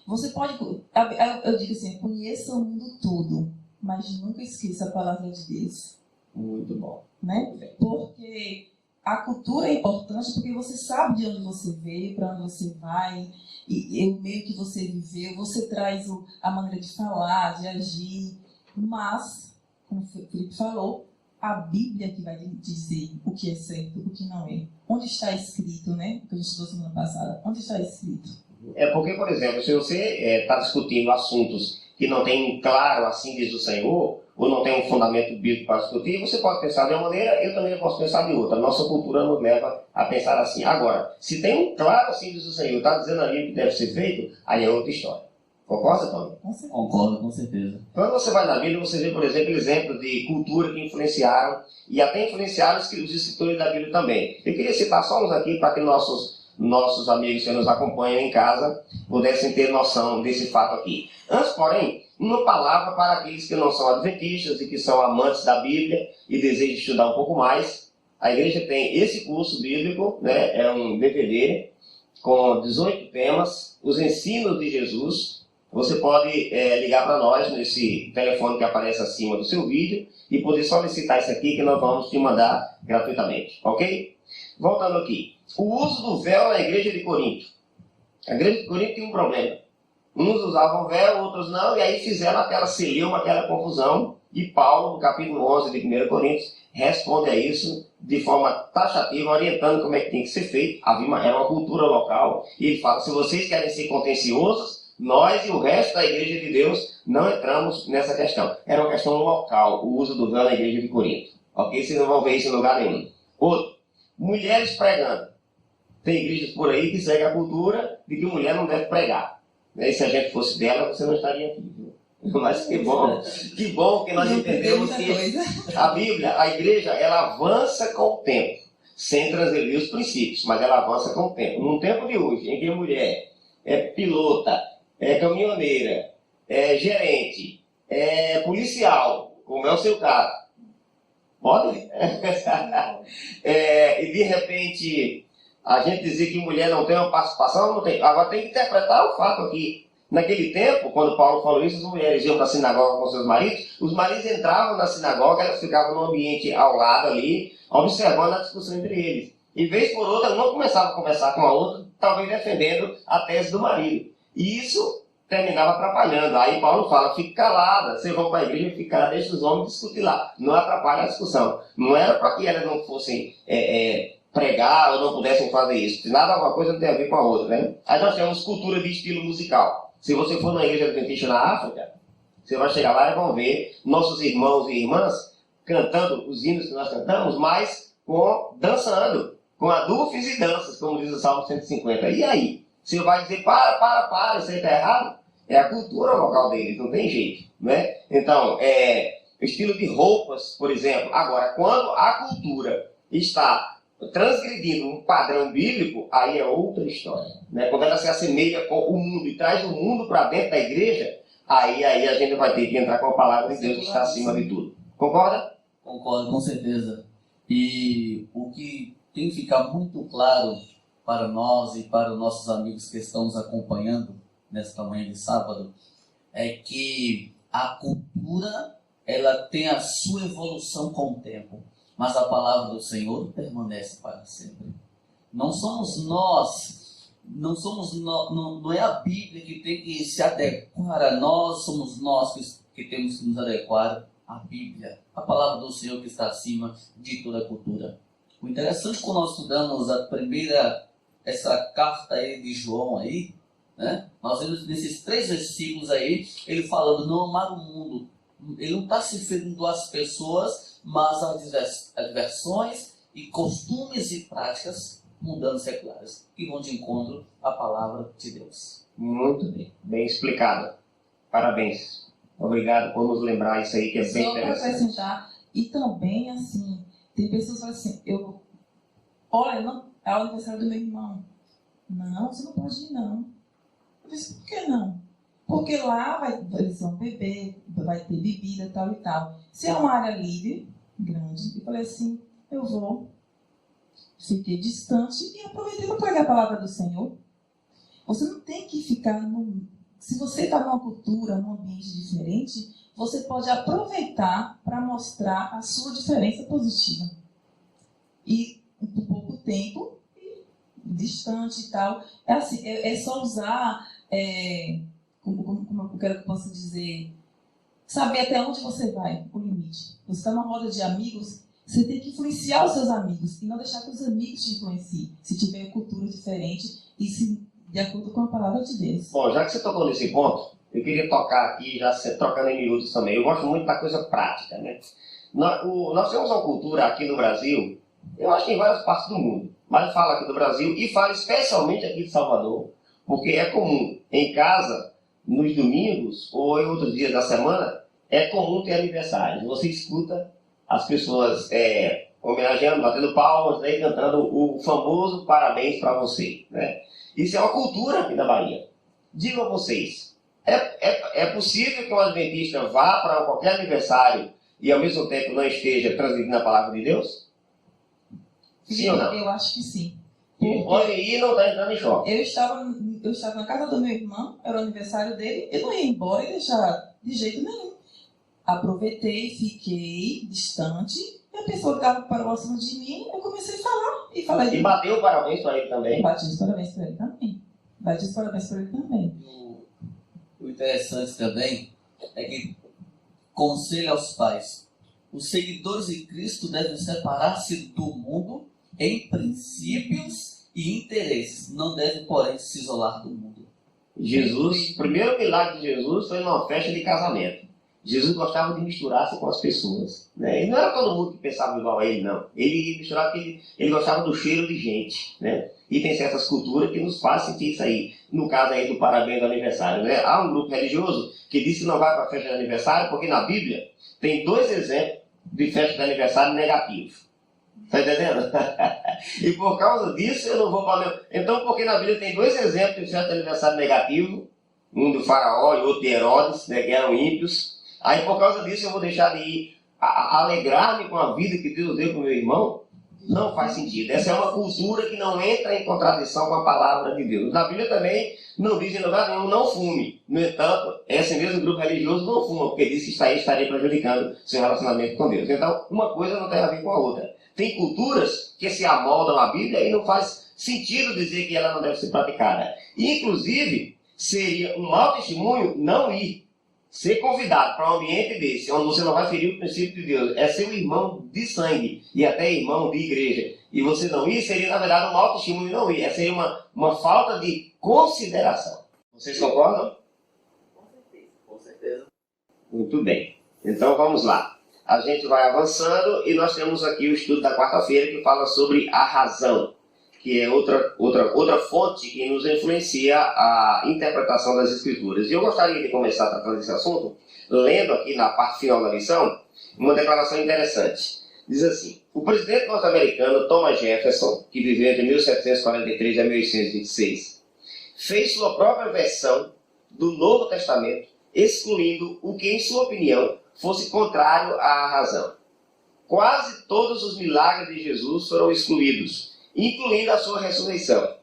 Você pode, eu digo assim, conheça o mundo todo, mas nunca esqueça a palavra de Deus. Muito bom. Né? Porque a cultura é importante porque você sabe de onde você veio, para onde você vai, e o meio que você viveu, você traz a maneira de falar, de agir, mas, como o Felipe falou, a Bíblia que vai dizer o que é certo, o que não é. Onde está escrito, né? O que a gente estudou semana passada. Onde está escrito? É porque, por exemplo, se você está discutindo assuntos que não tem claro, assim diz o Senhor, ou não tem um fundamento bíblico para discutir, você pode pensar de uma maneira, eu também posso pensar de outra. Nossa cultura nos leva a pensar assim. Agora, se tem um claro, assim diz o Senhor, está dizendo ali o que deve ser feito, aí é outra história. Concorda, Tony? Concordo, com certeza. Quando você vai na Bíblia, você vê, por exemplo, exemplos de cultura que influenciaram, e até influenciaram os escritores da Bíblia também. Eu queria citar só uns aqui para que nossos amigos que nos acompanham em casa pudessem ter noção desse fato aqui. Antes, porém, uma palavra para aqueles que não são adventistas e que são amantes da Bíblia e desejam estudar um pouco mais. A igreja tem esse curso bíblico, né? É um DVD com 18 temas, os ensinos de Jesus. Você pode ligar para nós nesse telefone que aparece acima do seu vídeo e poder solicitar isso aqui que nós vamos te mandar gratuitamente, ok? Voltando aqui. O uso do véu na igreja de Corinto. A igreja de Corinto tem um problema. Uns usavam véu, outros não, e aí fizeram aquela celeuma, aquela confusão. E Paulo, no capítulo 11 de 1 Coríntios, responde a isso de forma taxativa, orientando como é que tem que ser feito. Era uma cultura local. E ele fala, se vocês querem ser contenciosos, nós e o resto da igreja de Deus não entramos nessa questão. Era uma questão local, o uso do véu na igreja de Corinto. Ok? Vocês não vão ver isso em lugar nenhum. Outro, mulheres pregando. Tem igrejas por aí que seguem a cultura de que mulher não deve pregar. E se a gente fosse dela, você não estaria aqui. Viu? Mas que bom que nós entendemos que a Bíblia, a igreja, ela avança com o tempo, sem transgredir os princípios, mas ela avança com o tempo. No tempo de hoje, em que a mulher é pilota, é caminhoneira, é gerente, é policial, como é o seu caso. Pode? E de repente a gente dizer que mulher não tem uma participação, não tem. Agora tem que interpretar o fato aqui. Naquele tempo, quando Paulo falou isso, as mulheres iam para a sinagoga com seus maridos, os maridos entravam na sinagoga, elas ficavam no ambiente ao lado ali, observando a discussão entre eles. E vez por outra, uma começava a conversar com a outra, talvez defendendo a tese do marido. E isso terminava atrapalhando. Aí Paulo fala, fique calada, vocês vão para a igreja ficar, deixa os homens discutir lá. Não atrapalha a discussão. Não era para que elas não fossem pregar ou não pudessem fazer isso. Nada, uma coisa não tem a ver com a outra, né? Aí nós temos cultura de estilo musical. Se você for na igreja adventista na África, você vai chegar lá e vão ver nossos irmãos e irmãs cantando os hinos que nós cantamos, mas dançando, com adufes e danças, como diz o Salmo 150. E aí? Você vai dizer, para, isso aí está errado? É a cultura local deles, não tem jeito, né? Então, o estilo de roupas, por exemplo. Agora, quando a cultura está transgredindo um padrão bíblico, aí é outra história, né? Quando ela se assemelha com o mundo e traz o mundo para dentro da igreja, aí a gente vai ter que entrar com a palavra de Deus que está acima de tudo. Concorda? Concordo, com certeza. E o que tem que ficar muito claro para nós e para os nossos amigos que estão nos acompanhando nesta manhã de sábado é que a cultura, ela tem a sua evolução com o tempo, mas a palavra do Senhor permanece para sempre. Não somos nós, não é a Bíblia que tem que se adequar a nós, somos nós que temos que nos adequar à Bíblia, a palavra do Senhor que está acima de toda a cultura. O interessante quando nós estudamos essa carta aí de João aí, né? Nós vemos nesses 3 versículos aí, ele falando não amar o mundo. Ele não está se referindo às pessoas, mas às diversões e costumes e práticas mundanas seculares, que vão de encontro à palavra de Deus. Muito bem, bem explicado. Parabéns. Obrigado por nos lembrar isso aí, que é bem Só para interessante. acrescentar, e também assim, tem pessoas que falam assim, olha, não, é o aniversário do meu irmão. Não, você não pode ir não. Eu disse, por que não? Porque lá eles vão beber, vai ter bebida, tal e tal. Se é uma área livre, grande, eu falei assim, eu vou. Fiquei distante e aproveitei para pregar a palavra do Senhor. Você não tem que ficar se você está numa cultura, num ambiente diferente, você pode aproveitar para mostrar a sua diferença positiva. E por pouco tempo, distante e tal, é assim, é só usar, como eu quero que eu possa dizer, saber até onde você vai, o limite. Você está numa roda de amigos, você tem que influenciar os seus amigos e não deixar que os amigos te influenciem, se tiver cultura diferente e se de acordo com a palavra de Deus. Bom, já que você tocou nesse ponto, eu queria tocar aqui, já trocando em miúdos também. Eu gosto muito da coisa prática, né? Nós temos uma cultura aqui no Brasil, eu acho que em várias partes do mundo, mas eu falo aqui do Brasil e falo especialmente aqui de Salvador, porque é comum em casa, nos domingos ou em outros dias da semana, é comum ter aniversário. Você escuta as pessoas homenageando, batendo palmas, né, cantando o famoso parabéns para você, né? Isso é uma cultura aqui da Bahia. Digo a vocês, é possível que um adventista vá para qualquer aniversário e ao mesmo tempo não esteja transmitindo a palavra de Deus? Sim ou não? Eu acho que sim. Quem pode ir não está entrando em choque. Eu estava na casa do meu irmão, era o aniversário dele, eu não ia embora e deixar de jeito nenhum. Aproveitei, fiquei distante, e a pessoa que estava próxima de mim, eu comecei a falar. E bateu parabéns para ele também. Bati os parabéns para ele também. Bati os parabéns para ele também. O interessante também é que, conselho aos pais, os seguidores de Cristo devem separar-se do mundo em princípios e interesses, não devem, porém, se isolar do mundo. O primeiro milagre de Jesus foi numa festa de casamento. Jesus gostava de misturar-se com as pessoas, né? E não era todo mundo que pensava igual a ele, não. Ele ia misturar porque ele gostava do cheiro de gente, né? E tem certas culturas que nos fazem sentir isso aí. No caso aí do parabéns do aniversário, né? Há um grupo religioso que diz que não vai para a festa de aniversário porque na Bíblia tem 2 exemplos de festa de aniversário negativos. Está entendendo? E por causa disso eu não vou para... Então, porque na Bíblia tem 2 exemplos de festa de aniversário negativo, um do faraó e outro de Herodes, né, que eram ímpios. Aí, por causa disso, eu vou deixar de ir alegrar-me com a vida que Deus deu para o meu irmão? Não faz sentido. Essa é uma cultura que não entra em contradição com a palavra de Deus. Na Bíblia também não diz em lugar nenhum, não fume. No entanto, esse mesmo grupo religioso não fuma, porque diz que estarei prejudicando seu relacionamento com Deus. Então, uma coisa não tem a ver com a outra. Tem culturas que se amoldam à Bíblia e não faz sentido dizer que ela não deve ser praticada. Inclusive, seria um mau testemunho não ir. Ser convidado para um ambiente desse, onde você não vai ferir o princípio de Deus, é seu irmão de sangue e até irmão de igreja, e você não ir, seria na verdade um mau testemunho não ir, seria uma falta de consideração. Vocês concordam? Com certeza. Muito bem. Então vamos lá. A gente vai avançando e nós temos aqui o estudo da quarta-feira que fala sobre a razão, que é outra fonte que nos influencia a interpretação das Escrituras. E eu gostaria de começar tratando desse assunto, lendo aqui na parte final da lição, uma declaração interessante. Diz assim: o presidente norte-americano Thomas Jefferson, que viveu entre 1743 a 1826, fez sua própria versão do Novo Testamento excluindo o que, em sua opinião, fosse contrário à razão. Quase todos os milagres de Jesus foram excluídos, incluindo a sua ressurreição.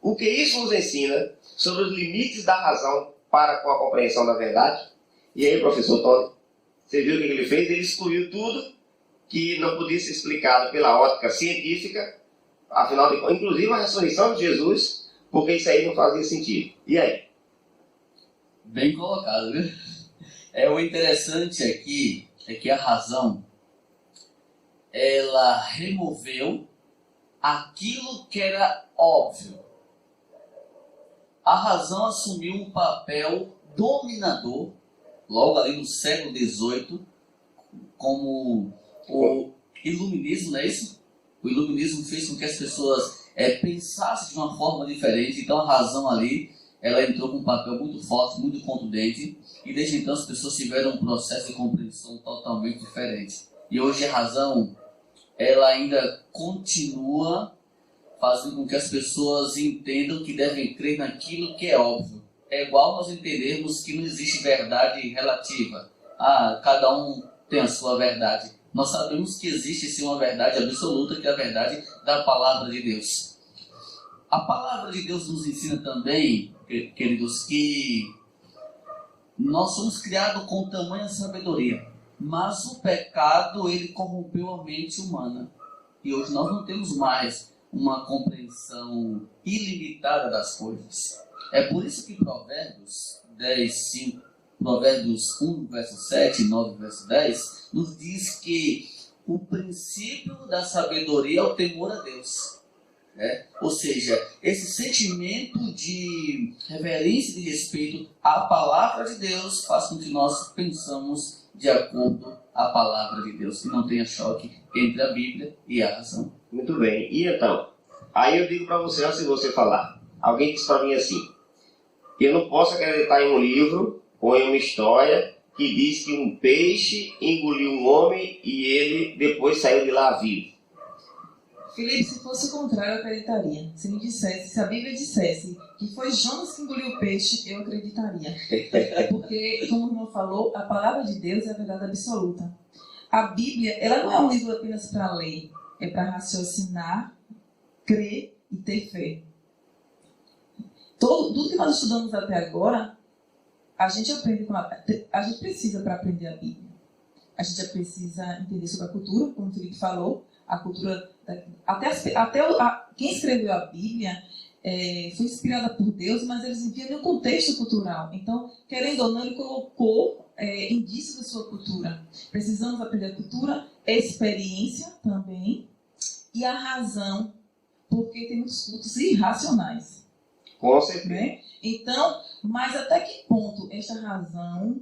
O que isso nos ensina sobre os limites da razão para com a compreensão da verdade? E aí, professor Tony, você viu o que ele fez? Ele excluiu tudo que não podia ser explicado pela ótica científica, afinal de contas, inclusive a ressurreição de Jesus, porque isso aí não fazia sentido. E aí? Bem colocado, viu? O interessante aqui é que a razão, ela removeu aquilo que era óbvio. A razão assumiu um papel dominador, logo ali no século XVIII, como o iluminismo, não é isso? O iluminismo fez com que as pessoas pensassem de uma forma diferente, então a razão ali, ela entrou com um papel muito forte, muito contundente, e desde então as pessoas tiveram um processo de compreensão totalmente diferente. E hoje a razão, ela ainda continua fazendo com que as pessoas entendam que devem crer naquilo que é óbvio. É igual nós entendermos que não existe verdade relativa. Cada um tem a sua verdade. Nós sabemos que existe sim uma verdade absoluta, que é a verdade da palavra de Deus. A palavra de Deus nos ensina também, queridos, que nós somos criados com tamanha sabedoria, mas o pecado, ele corrompeu a mente humana. E hoje nós não temos mais uma compreensão ilimitada das coisas. É por isso que Provérbios 10, 5, Provérbios 1, verso 7, 9, verso 10, nos diz que o princípio da sabedoria é o temor a Deus. Ou seja, esse sentimento de reverência e de respeito à palavra de Deus faz com que nós pensamos de acordo à palavra de Deus, que não tenha choque entre a Bíblia e a razão. Muito bem. E então? Aí eu digo para você, antes de você falar, alguém disse para mim assim, eu não posso acreditar em um livro ou em uma história que diz que um peixe engoliu um homem e ele depois saiu de lá vivo. Felipe, se fosse o contrário, eu acreditaria. Se a Bíblia dissesse que foi Jonas que engoliu o peixe, eu acreditaria. Porque, como o irmão falou, a palavra de Deus é a verdade absoluta. A Bíblia, ela não é um livro apenas para ler, é para raciocinar, crer e ter fé. Tudo que nós estudamos até agora, a gente aprende a gente precisa para aprender a Bíblia. A gente precisa entender sobre a cultura, como o Felipe falou, a cultura, quem escreveu a Bíblia foi inspirada por Deus, mas eles enviam um contexto cultural. Então, querendo ou não, ele colocou indícios da sua cultura. Precisamos aprender a cultura, a experiência também e a razão, porque tem muitos cultos irracionais. Com certeza. Né? Então, mas até que ponto essa razão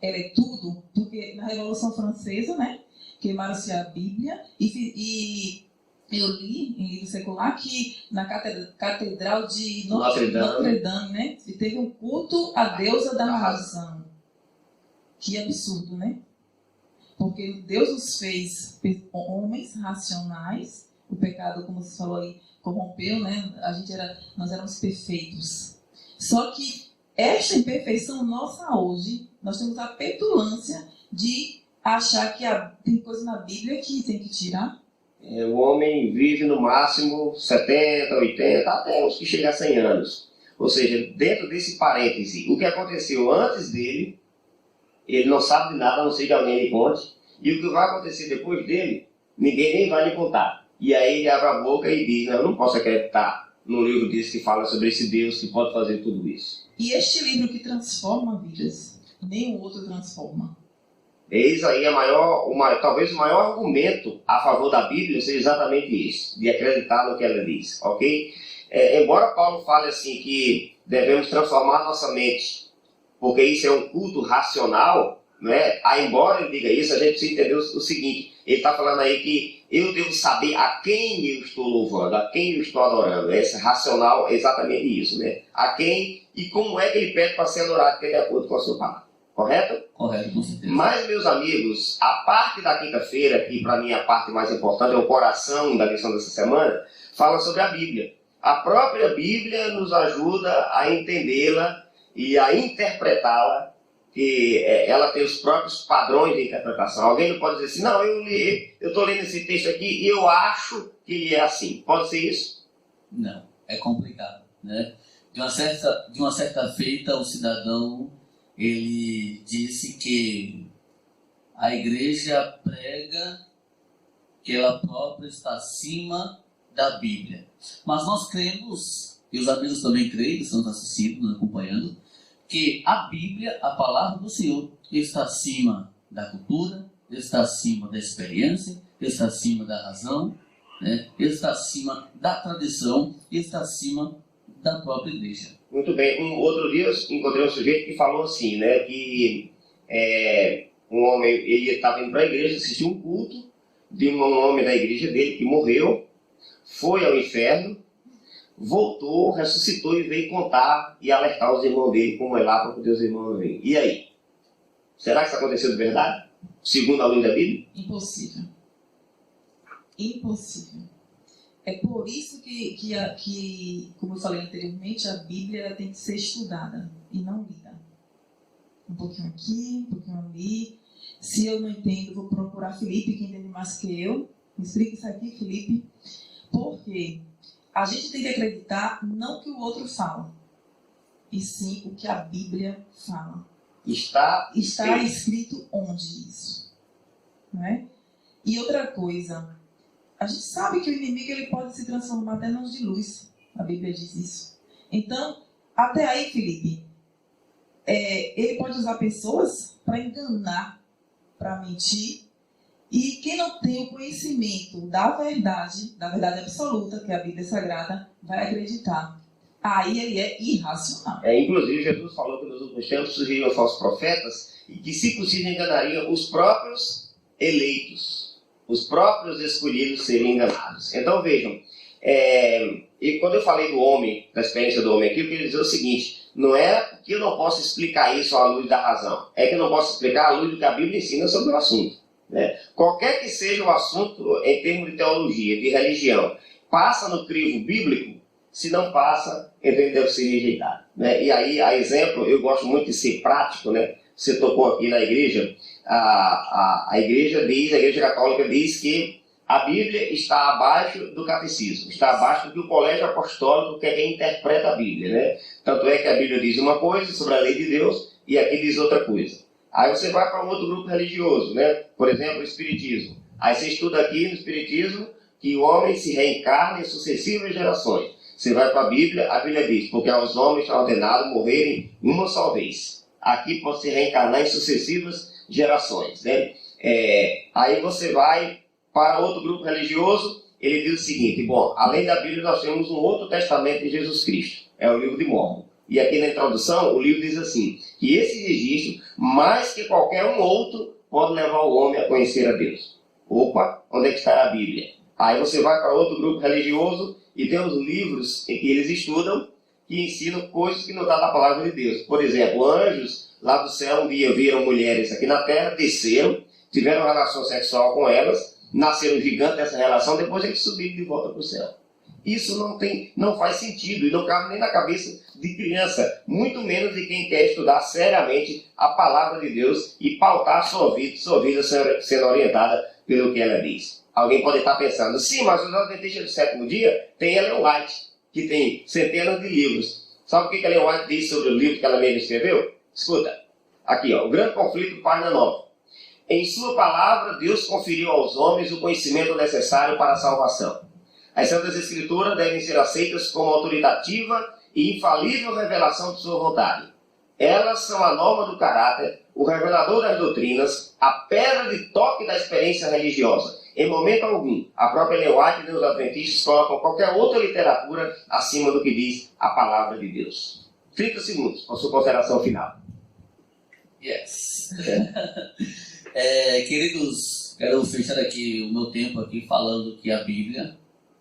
ela é tudo? Porque na Revolução Francesa, né, queimaram-se a Bíblia e eu li em livro secular que na Catedral de Notre Dame, né, teve um culto à deusa da razão. Que absurdo, né? Porque Deus nos fez homens racionais, o pecado, como você falou aí, corrompeu, né? Nós éramos perfeitos. Só que esta imperfeição nossa hoje, nós temos a petulância de achar que tem coisa na Bíblia que tem que tirar. O homem vive no máximo 70, 80, até uns que chegam a 100 anos. Ou seja, dentro desse parêntese, o que aconteceu antes dele, ele não sabe de nada, a não ser que alguém lhe conte. E o que vai acontecer depois dele, ninguém nem vai lhe contar. E aí ele abre a boca e diz, eu não posso acreditar num livro desse que fala sobre esse Deus que pode fazer tudo isso. E este livro que transforma vidas, nenhum outro transforma. Eis aí talvez o maior argumento a favor da Bíblia seja exatamente isso, de acreditar no que ela diz, ok? Embora Paulo fale assim que devemos transformar nossa mente, porque isso é um culto racional, né? Embora ele diga isso, a gente precisa entender o seguinte, ele está falando aí que eu devo saber a quem eu estou louvando, a quem eu estou adorando. Esse racional é exatamente isso, né? A quem e como é que ele pede para ser adorado, que é de acordo com a sua palavra. Correto? Correto, com certeza. Mas, meus amigos, a parte da quinta-feira, que para mim é a parte mais importante, é o coração da lição dessa semana, fala sobre a Bíblia. A própria Bíblia nos ajuda a entendê-la e a interpretá-la, que ela tem os próprios padrões de interpretação. Alguém não pode dizer assim, não, eu estou lendo esse texto aqui e eu acho que ele é assim. Pode ser isso? Não, é complicado, né? De uma certa feita, o cidadão, ele disse que a igreja prega que ela própria está acima da Bíblia. Mas nós cremos, e os amigos também creem, que estão assistindo, nos acompanhando, que a Bíblia, a palavra do Senhor, está acima da cultura, está acima da experiência, está acima da razão, né? Está acima da tradição, está acima da própria igreja. Muito bem. Outro dia eu encontrei um sujeito que falou assim, né, que um homem, ele estava indo para a igreja, assistiu um culto de um homem da igreja dele que morreu, foi ao inferno, voltou, ressuscitou e veio contar e alertar os irmãos dele como é lá para poder os irmãos verem. E aí? Será que isso aconteceu de verdade? Segundo a luz da Bíblia? Impossível. Impossível. É por isso que, como eu falei anteriormente, a Bíblia ela tem que ser estudada e não lida. Um pouquinho aqui, um pouquinho ali. Se eu não entendo, vou procurar Felipe, que entende mais que eu. Me explica isso aqui, Felipe. Porque a gente tem que acreditar não que o outro fala, e sim o que a Bíblia fala. Está escrito onde isso? Não é? E outra coisa, a gente sabe que o inimigo ele pode se transformar até em anjo de luz. A Bíblia diz isso. Então, até aí, Felipe, ele pode usar pessoas para enganar, para mentir. E quem não tem o conhecimento da verdade absoluta, que é a Bíblia Sagrada, vai acreditar. Aí ele é irracional. Inclusive, Jesus falou que nos últimos tempos surgiriam falsos profetas e que, se possível, enganariam os próprios eleitos. Os próprios escolhidos seriam enganados. Então, vejam, e quando eu falei do homem, da experiência do homem aqui, eu queria dizer o seguinte, não é que eu não posso explicar isso à luz da razão, é que eu não posso explicar à luz do que a Bíblia ensina sobre o assunto. Né? Qualquer que seja o assunto em termos de teologia, de religião, passa no crivo bíblico, se não passa, então ele deve ser rejeitado. Né? E aí, a exemplo, eu gosto muito de ser prático, né? Você tocou aqui na igreja, a igreja católica diz que a Bíblia está abaixo do catecismo, está abaixo do que o colégio apostólico, que é quem interpreta a Bíblia. Né? Tanto é que a Bíblia diz uma coisa sobre a lei de Deus e aqui diz outra coisa. Aí você vai para um outro grupo religioso, né? Por exemplo, o Espiritismo. Aí você estuda aqui no Espiritismo que o homem se reencarna em sucessivas gerações. Você vai para a Bíblia diz, porque aos homens está ordenado morrerem uma só vez. Aqui pode se reencarnar em sucessivas gerações. Né? Aí você vai para outro grupo religioso, ele diz o seguinte, bom, além da Bíblia nós temos um outro testamento de Jesus Cristo, é o livro de Mórmon. E aqui na introdução, o livro diz assim, que esse registro, mais que qualquer um outro, pode levar o homem a conhecer a Deus. Opa, onde é que está a Bíblia? Aí você vai para outro grupo religioso e tem os livros em que eles estudam que ensinam coisas que não estão na palavra de Deus. Por exemplo, anjos lá do céu um dia viram mulheres aqui na terra, desceram, tiveram relação sexual com elas, nasceram gigantes dessa relação, depois eles subiram de volta para o céu. Isso não faz sentido e não cabe nem na cabeça de criança, muito menos de quem quer estudar seriamente a palavra de Deus e pautar sua vida sendo orientada pelo que ela diz. Alguém pode estar pensando, sim, mas os Adventistas do sétimo dia tem Ellen White, que tem centenas de livros. Sabe o que Ellen White diz sobre o livro que ela mesma escreveu? Escuta, aqui, ó, O Grande Conflito, página 9. Em sua palavra, Deus conferiu aos homens o conhecimento necessário para a salvação. As Santas Escrituras devem ser aceitas como autoritativa e infalível revelação de sua vontade. Elas são a norma do caráter, o revelador das doutrinas, a pedra de toque da experiência religiosa. Em momento algum, a própria Ellen White e os adventistas colocam qualquer outra literatura acima do que diz a palavra de Deus. 30 segundos para a sua consideração final. Yes. Queridos, quero fechar aqui o meu tempo aqui falando que a Bíblia,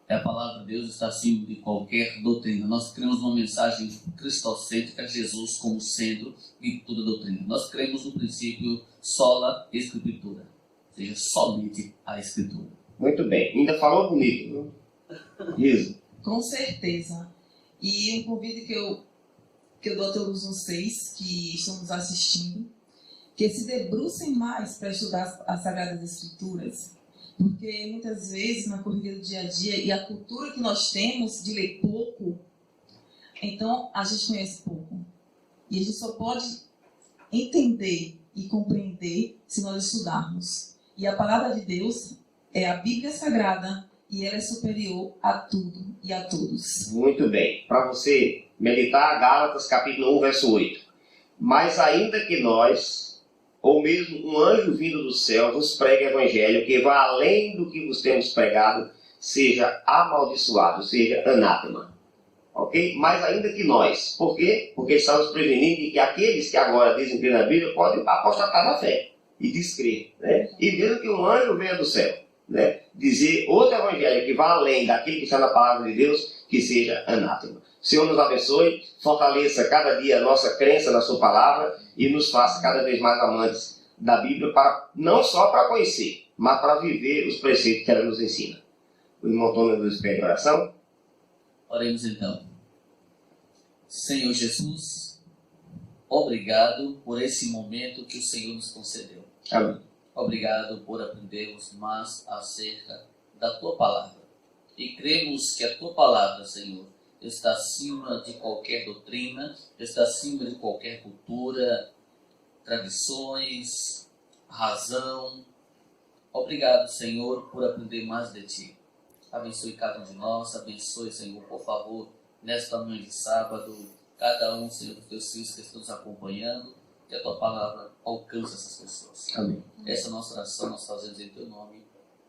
a palavra de Deus, está acima de qualquer doutrina. Nós cremos uma mensagem cristocêntrica, Jesus como centro de toda doutrina. Nós cremos no princípio sola escritura, ou seja, somente a Escritura. Muito bem. Ainda falou bonito, viu? Riso. Com certeza. E um convite que que eu dou a todos vocês que estão nos assistindo, que se debrucem mais para estudar as Sagradas Escrituras, porque muitas vezes na corrida do dia a dia e a cultura que nós temos de ler pouco, então a gente conhece pouco. E a gente só pode entender e compreender se nós estudarmos. E a palavra de Deus é a Bíblia Sagrada e ela é superior a tudo e a todos. Muito bem. Para você meditar, Gálatas capítulo 1, verso 8. Mas ainda que nós, ou mesmo um anjo vindo do céu, vos pregue o evangelho que vá além do que vos temos pregado, seja amaldiçoado, seja anátema. Ok? Mas ainda que nós. Por quê? Porque estamos prevenindo de que aqueles que agora dizem crer na Bíblia podem apostatar na fé e descrer. Né? E mesmo que um anjo venha do céu, né, dizer outro evangelho que vá além daquele que está na palavra de Deus, que seja anátema. O Senhor nos abençoe, fortaleça cada dia a nossa crença na sua palavra e nos faça cada vez mais amantes da Bíblia, não só para conhecer, mas para viver os preceitos que ela nos ensina. O irmão Antônio nos pede oração. Oremos então. Senhor Jesus, obrigado por esse momento que o Senhor nos concedeu. Amém. Obrigado por aprendermos mais acerca da Tua Palavra. E cremos que a Tua Palavra, Senhor, está acima de qualquer doutrina, está acima de qualquer cultura, tradições, razão. Obrigado, Senhor, por aprender mais de Ti. Abençoe cada um de nós, abençoe, Senhor, por favor, nesta manhã de sábado, cada um, Senhor, dos Teus filhos que estão nos acompanhando, que a Tua Palavra alcance essas pessoas. Amém. Essa é a nossa oração, nós fazemos em Teu nome.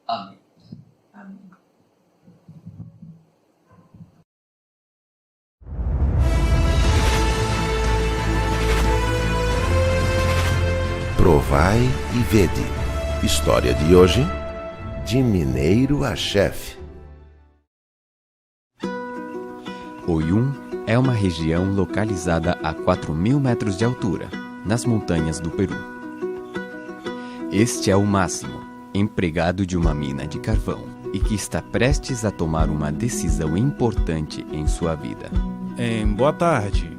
Amém. Amém. Provai e vede. História de hoje: de mineiro a chefe. Oyum é uma região localizada a 4.000 metros de altura, nas montanhas do Peru. Este é o Máximo, empregado de uma mina de carvão, e que está prestes a tomar uma decisão importante em sua vida. Boa tarde.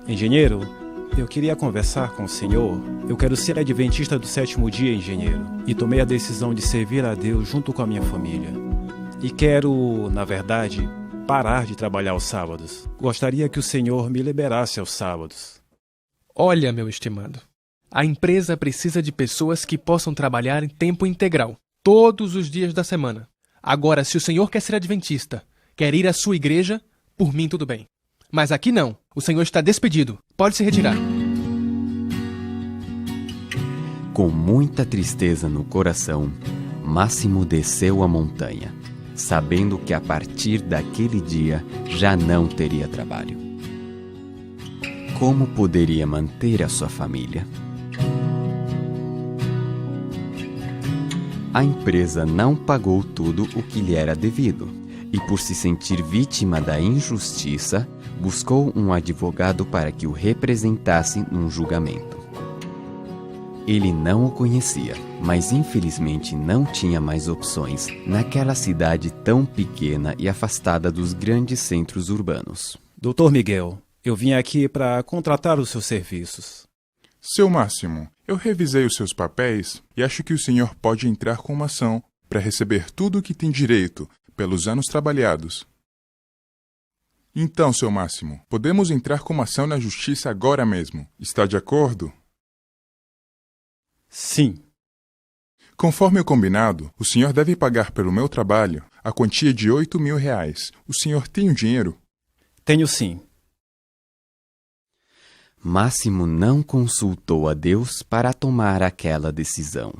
Engenheiro, eu queria conversar com o senhor. Eu quero ser adventista do 7º dia, engenheiro, e tomei a decisão de servir a Deus junto com a minha família. E quero, na verdade, parar de trabalhar aos sábados. Gostaria que o senhor me liberasse aos sábados. Olha, meu estimado, a empresa precisa de pessoas que possam trabalhar em tempo integral, todos os dias da semana. Agora, se o senhor quer ser adventista, quer ir à sua igreja, por mim tudo bem. Mas aqui não, o senhor está despedido, pode se retirar. Com muita tristeza no coração, Máximo desceu a montanha, sabendo que a partir daquele dia já não teria trabalho. Como poderia manter a sua família? A empresa não pagou tudo o que lhe era devido, e por se sentir vítima da injustiça, buscou um advogado para que o representasse num julgamento. Ele não o conhecia, mas infelizmente não tinha mais opções naquela cidade tão pequena e afastada dos grandes centros urbanos. Doutor Miguel, eu vim aqui para contratar os seus serviços. Seu Máximo, eu revisei os seus papéis e acho que o senhor pode entrar com uma ação para receber tudo o que tem direito pelos anos trabalhados. Então, seu Máximo, podemos entrar com uma ação na justiça agora mesmo. Está de acordo? Sim. Conforme o combinado, o senhor deve pagar pelo meu trabalho a quantia de R$8.000. O senhor tem o dinheiro? Tenho sim. Máximo não consultou a Deus para tomar aquela decisão.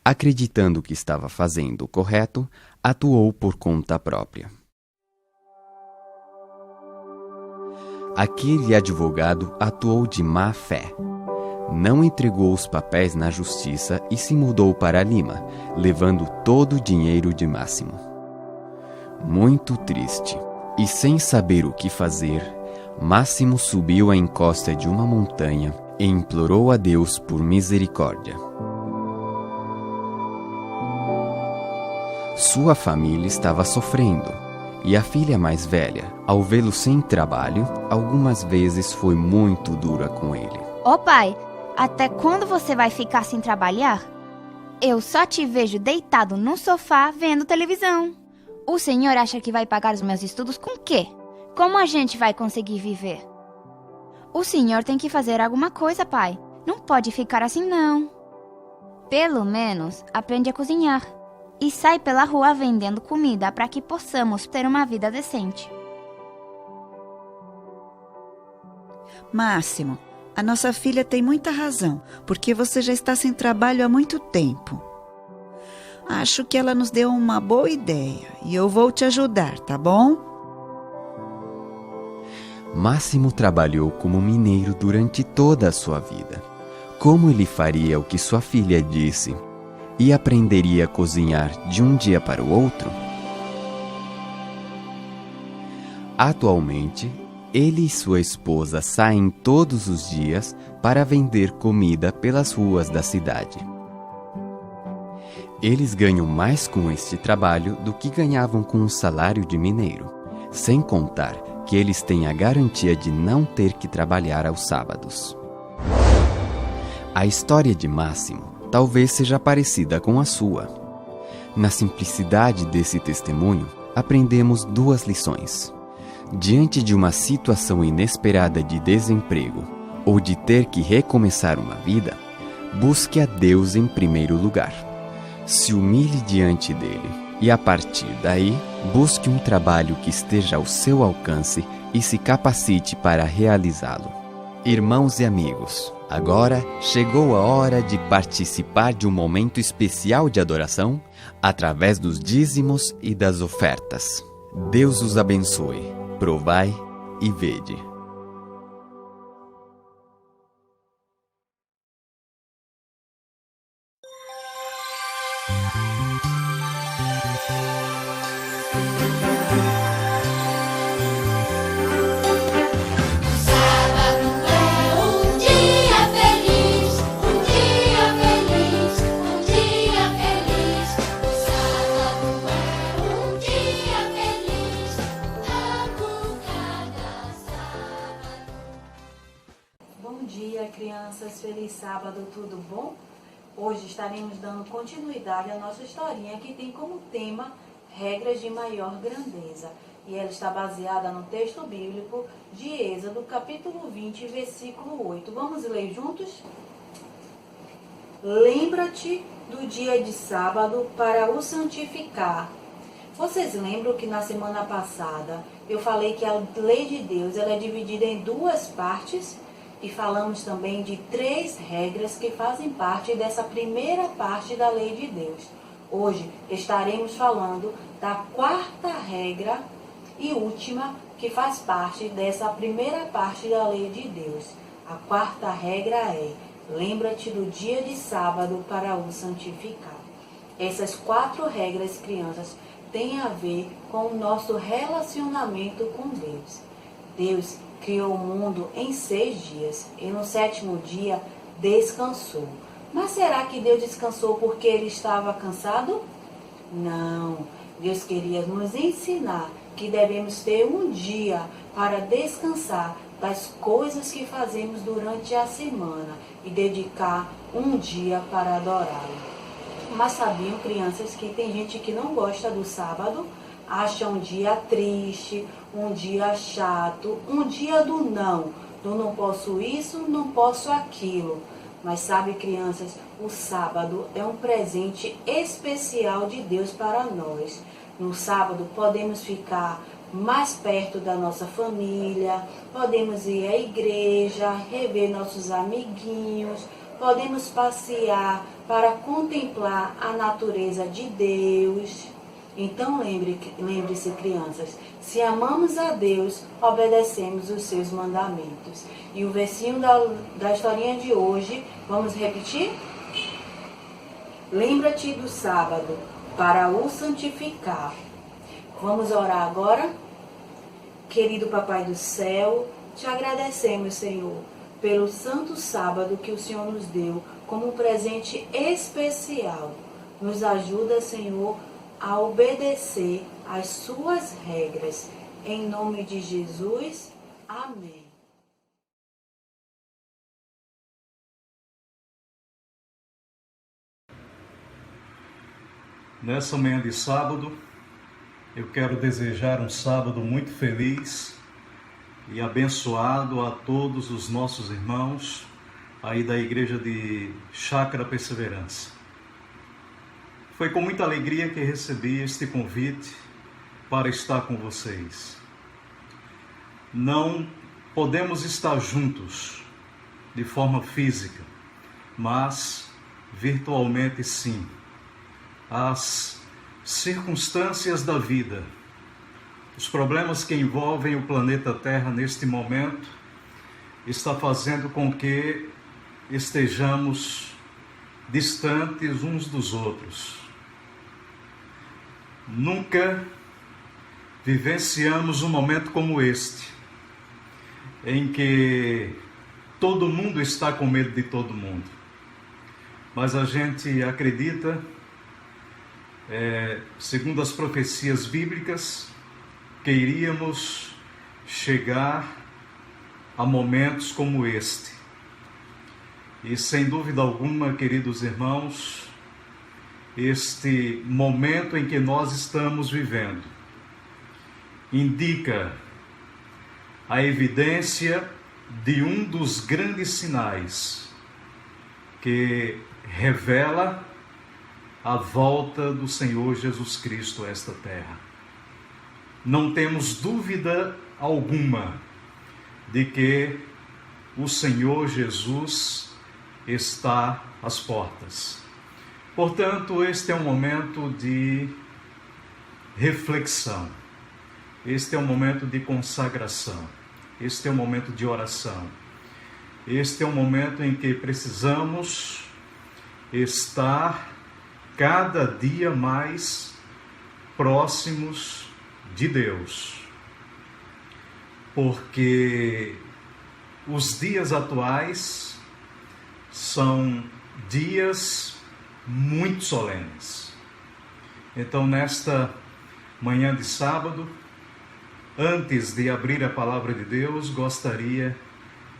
Acreditando que estava fazendo o correto, atuou por conta própria. Aquele advogado atuou de má fé. Não entregou os papéis na justiça e se mudou para Lima, levando todo o dinheiro de Máximo. Muito triste e sem saber o que fazer, Máximo subiu a encosta de uma montanha e implorou a Deus por misericórdia. Sua família estava sofrendo E a filha mais velha, ao vê-lo sem trabalho, algumas vezes foi muito dura com ele. Ô pai, até quando você vai ficar sem trabalhar? Eu só te vejo deitado no sofá vendo televisão. O senhor acha que vai pagar os meus estudos com o quê? Como a gente vai conseguir viver? O senhor tem que fazer alguma coisa, pai. Não pode ficar assim, não. Pelo menos, aprende a cozinhar. E sai pela rua vendendo comida para que possamos ter uma vida decente. Máximo, a nossa filha tem muita razão, porque você já está sem trabalho há muito tempo. Acho que ela nos deu uma boa ideia e eu vou te ajudar, tá bom? Máximo trabalhou como mineiro durante toda a sua vida. Como ele faria o que sua filha disse e aprenderia a cozinhar de um dia para o outro? Atualmente, ele e sua esposa saem todos os dias para vender comida pelas ruas da cidade. Eles ganham mais com este trabalho do que ganhavam com um salário de mineiro, sem contar que eles têm a garantia de não ter que trabalhar aos sábados. A história de Máximo talvez seja parecida com a sua. Na simplicidade desse testemunho, aprendemos duas lições. Diante de uma situação inesperada de desemprego ou de ter que recomeçar uma vida, busque a Deus em primeiro lugar. Se humilhe diante dele e, a partir daí, busque um trabalho que esteja ao seu alcance e se capacite para realizá-lo. Irmãos e amigos, agora chegou a hora de participar de um momento especial de adoração através dos dízimos e das ofertas. Deus os abençoe. Provai e vede. Crianças, feliz sábado, tudo bom? Hoje estaremos dando continuidade à nossa historinha que tem como tema regras de maior grandeza. E ela está baseada no texto bíblico de Êxodo, capítulo 20, versículo 8. Vamos ler juntos? Lembra-te do dia de sábado para o santificar. Vocês lembram que na semana passada eu falei que a lei de Deus ela é dividida em duas partes? E falamos também de 3 regras que fazem parte dessa primeira parte da lei de Deus. Hoje estaremos falando da 4ª regra e última que faz parte dessa primeira parte da lei de Deus. A 4ª regra é: lembra-te do dia de sábado para o santificar. Essas 4 regras, crianças, têm a ver com o nosso relacionamento com Deus. Deus criou o mundo em 6 dias e no 7º dia descansou. Mas será que Deus descansou porque ele estava cansado? Não. Deus queria nos ensinar que devemos ter um dia para descansar das coisas que fazemos durante a semana e dedicar um dia para adorá-lo. Mas sabiam, crianças, que tem gente que não gosta do sábado? Acha um dia triste, um dia chato, um dia do não posso isso, não posso aquilo. Mas sabe, crianças, o sábado é um presente especial de Deus para nós. No sábado podemos ficar mais perto da nossa família, podemos ir à igreja, rever nossos amiguinhos, podemos passear para contemplar a natureza de Deus. Então lembre-se, crianças, se amamos a Deus, obedecemos os seus mandamentos. E o versinho da historinha de hoje, vamos repetir? Lembra-te do sábado para o santificar. Vamos orar agora? Querido Papai do céu, te agradecemos, Senhor, pelo santo sábado que o Senhor nos deu como um presente especial. Nos ajuda, Senhor, a obedecer às suas regras. Em nome de Jesus, amém. Nessa manhã de sábado, eu quero desejar um sábado muito feliz e abençoado a todos os nossos irmãos aí da igreja de Chácara Perseverança. Foi com muita alegria que recebi este convite para estar com vocês. Não podemos estar juntos de forma física, mas virtualmente sim. As circunstâncias da vida, os problemas que envolvem o planeta Terra neste momento, está fazendo com que estejamos distantes uns dos outros. Nunca vivenciamos um momento como este, em que todo mundo está com medo de todo mundo. Mas a gente acredita, segundo as profecias bíblicas, que iríamos chegar a momentos como este. E sem dúvida alguma, queridos irmãos, este momento em que nós estamos vivendo indica a evidência de um dos grandes sinais que revela a volta do Senhor Jesus Cristo a esta terra. Não temos dúvida alguma de que o Senhor Jesus está às portas. Portanto, este é um momento de reflexão, este é um momento de consagração, este é um momento de oração, este é um momento em que precisamos estar cada dia mais próximos de Deus, porque os dias atuais são dias muito solenes. Então, nesta manhã de sábado, antes de abrir a palavra de Deus, gostaria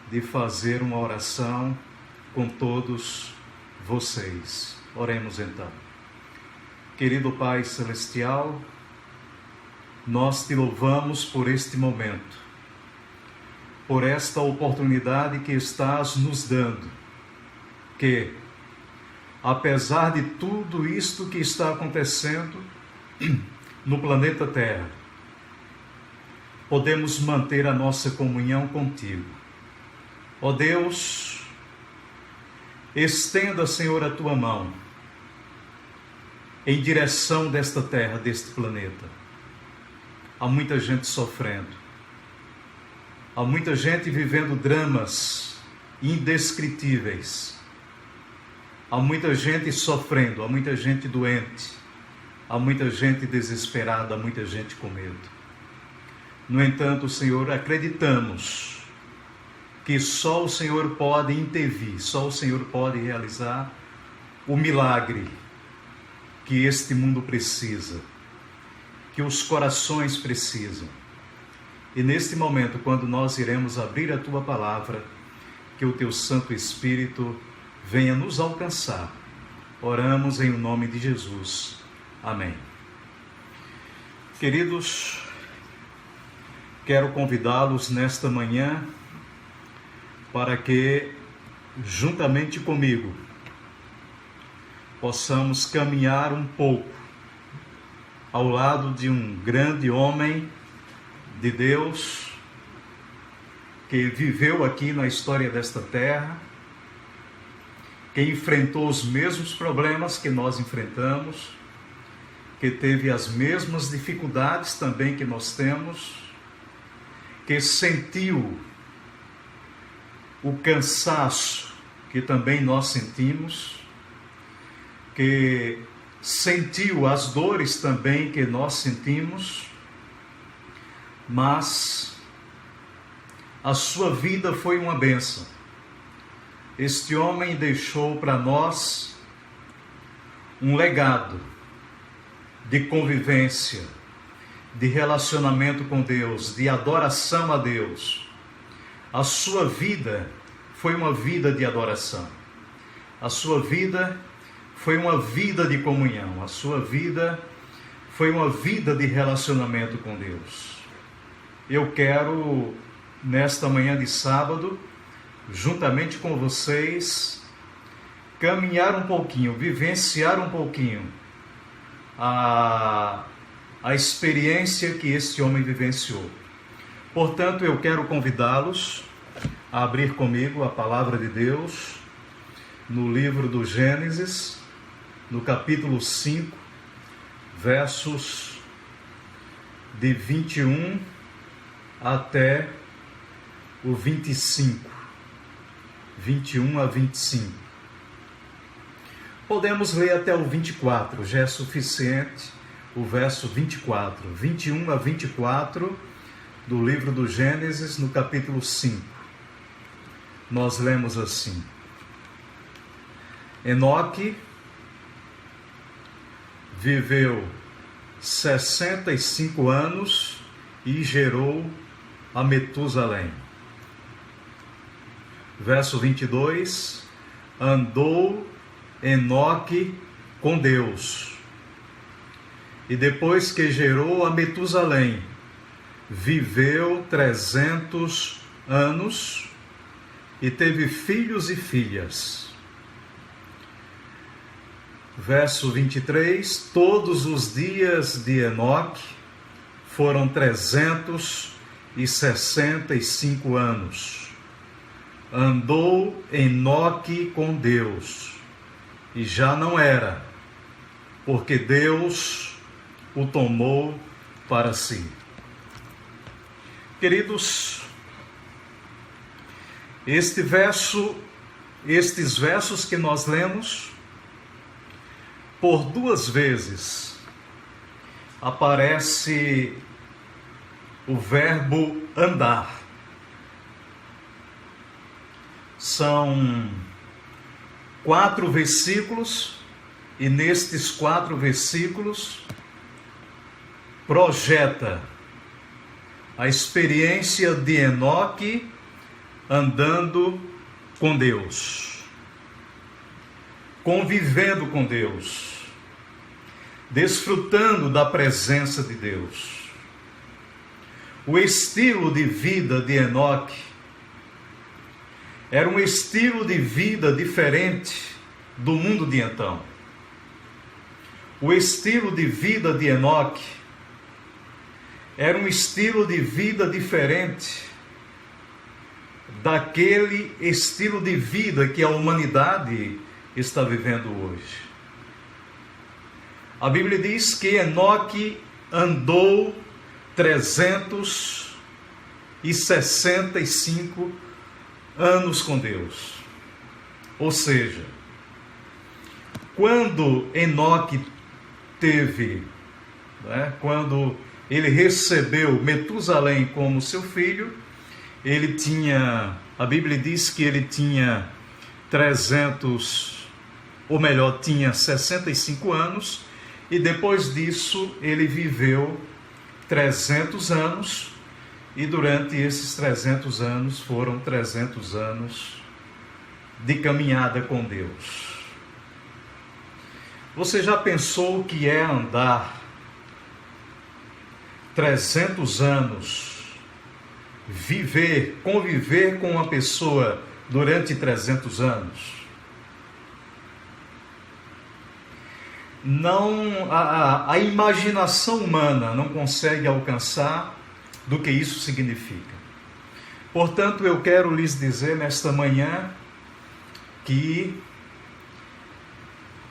de fazer uma oração com todos vocês. Oremos então. Querido Pai Celestial, nós te louvamos por este momento, por esta oportunidade que estás nos dando, que, apesar de tudo isto que está acontecendo no planeta Terra, podemos manter a nossa comunhão contigo. Ó Deus, estenda, Senhor, a tua mão em direção desta terra, deste planeta. Há muita gente sofrendo, há muita gente vivendo dramas indescritíveis, há muita gente sofrendo, há muita gente doente, há muita gente desesperada, há muita gente com medo. No entanto, Senhor, acreditamos que só o Senhor pode intervir, só o Senhor pode realizar o milagre que este mundo precisa, que os corações precisam. E neste momento, quando nós iremos abrir a Tua Palavra, que o Teu Santo Espírito venha nos alcançar. Oramos em nome de Jesus. Amém. Queridos, quero convidá-los nesta manhã para que, juntamente comigo, possamos caminhar um pouco ao lado de um grande homem de Deus que viveu aqui na história desta terra, que enfrentou os mesmos problemas que nós enfrentamos, que teve as mesmas dificuldades também que nós temos, que sentiu o cansaço que também nós sentimos, que sentiu as dores também que nós sentimos, mas a sua vida foi uma bênção. Este homem deixou para nós um legado de convivência, de relacionamento com Deus, de adoração a Deus. A sua vida foi uma vida de adoração. A sua vida foi uma vida de comunhão. A sua vida foi uma vida de relacionamento com Deus. Eu quero, nesta manhã de sábado, juntamente com vocês, caminhar um pouquinho, vivenciar um pouquinho a experiência que este homem vivenciou. Portanto, eu quero convidá-los a abrir comigo a palavra de Deus no livro do Gênesis, no capítulo 5, versos de 21 até o 25. 21 a 25. Podemos ler até o 24, já é suficiente o verso 24. 21 a 24 do livro do Gênesis, no capítulo 5. Nós lemos assim: Enoque viveu 65 anos e gerou a Metusalém. Verso 22, andou Enoque com Deus, e depois que gerou a Metusalém, viveu 300 anos e teve filhos e filhas. Verso 23, todos os dias de Enoque foram 365 anos. Andou Enoque com Deus, e já não era, porque Deus o tomou para si. Queridos, estes versos que nós lemos, por duas vezes aparece o verbo andar. São 4 versículos, e nestes 4 versículos projeta a experiência de Enoque andando com Deus, convivendo com Deus, desfrutando da presença de Deus. O estilo de vida de Enoque era um estilo de vida diferente do mundo de então. O estilo de vida de Enoque era um estilo de vida diferente daquele estilo de vida que a humanidade está vivendo hoje. A Bíblia diz que Enoque andou 365 anos com Deus. Ou seja, quando Enoque quando ele recebeu Metusalém como seu filho, a Bíblia diz que ele tinha 65 anos, e depois disso ele viveu 300 anos, e durante esses 300 anos foram 300 anos de caminhada com Deus. Você já pensou o que é andar 300 anos, conviver com uma pessoa durante 300 anos? Não, a imaginação humana não consegue alcançar do que isso significa. Portanto, eu quero lhes dizer nesta manhã que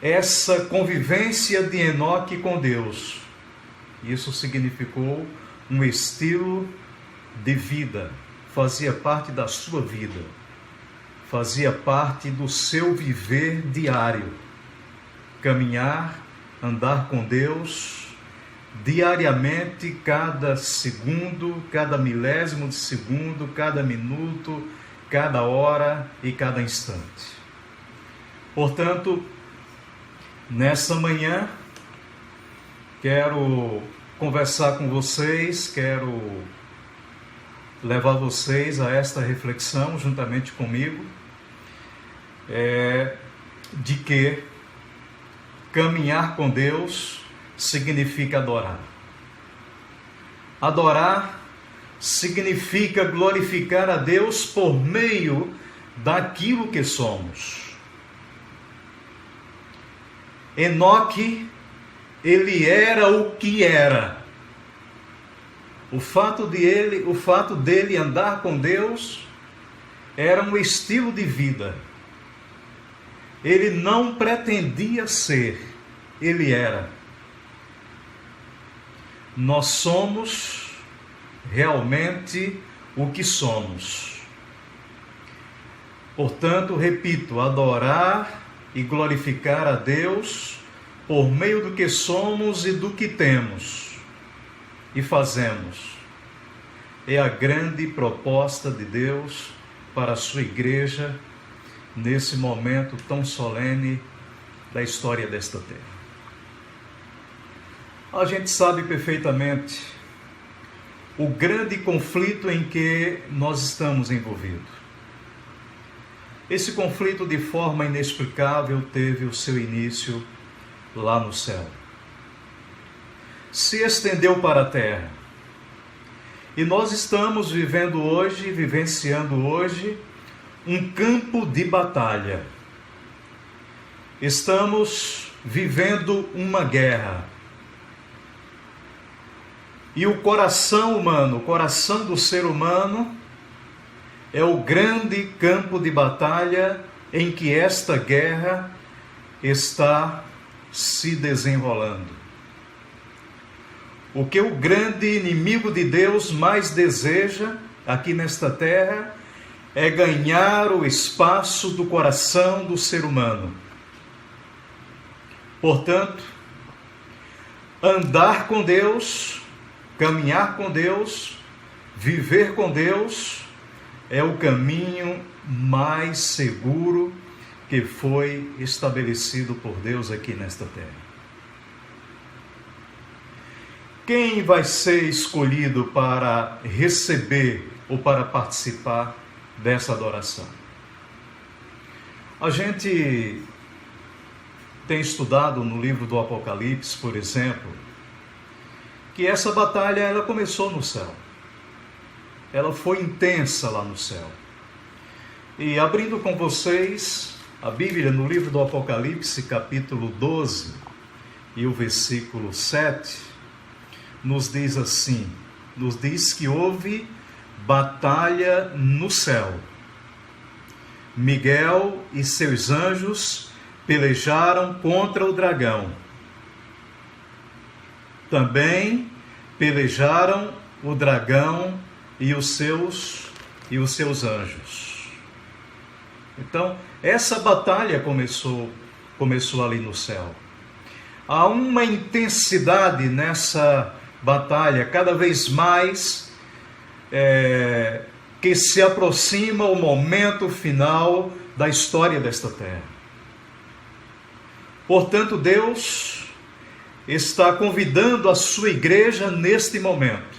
essa convivência de Enoque com Deus, isso significou um estilo de vida, fazia parte da sua vida, fazia parte do seu viver diário, caminhar, andar com Deus diariamente, cada segundo, cada milésimo de segundo, cada minuto, cada hora e cada instante. Portanto, nessa manhã, quero conversar com vocês, quero levar vocês a esta reflexão juntamente comigo, de que caminhar com Deus significa adorar. Adorar significa glorificar a Deus por meio daquilo que somos. Enoque, ele era o que era. O fato dele andar com Deus era um estilo de vida. Ele não pretendia ser, ele era. Nós somos realmente o que somos. Portanto, repito, adorar e glorificar a Deus por meio do que somos e do que temos e fazemos. É a grande proposta de Deus para a sua igreja nesse momento tão solene da história desta terra. A gente sabe perfeitamente o grande conflito em que nós estamos envolvidos. Esse conflito, de forma inexplicável, teve o seu início lá no céu. Se estendeu para a terra. E nós estamos vivenciando hoje, um campo de batalha. Estamos vivendo uma guerra. E o coração humano, o coração do ser humano, é o grande campo de batalha em que esta guerra está se desenrolando. O que o grande inimigo de Deus mais deseja aqui nesta terra é ganhar o espaço do coração do ser humano. Portanto, andar com Deus, caminhar com Deus, viver com Deus, é o caminho mais seguro que foi estabelecido por Deus aqui nesta terra. Quem vai ser escolhido para receber ou para participar dessa adoração? A gente tem estudado no livro do Apocalipse, por exemplo, que essa batalha ela começou no céu. Ela foi intensa lá no céu. E abrindo com vocês a Bíblia no livro do Apocalipse, capítulo 12, e o versículo 7, nos diz assim, nos diz que houve batalha no céu. Miguel e seus anjos pelejaram contra o dragão. Também pelejaram o dragão e os seus anjos. Então, essa batalha começou ali no céu. Há uma intensidade nessa batalha, cada vez mais que se aproxima o momento final da história desta terra. Portanto, Deus está convidando a sua igreja neste momento,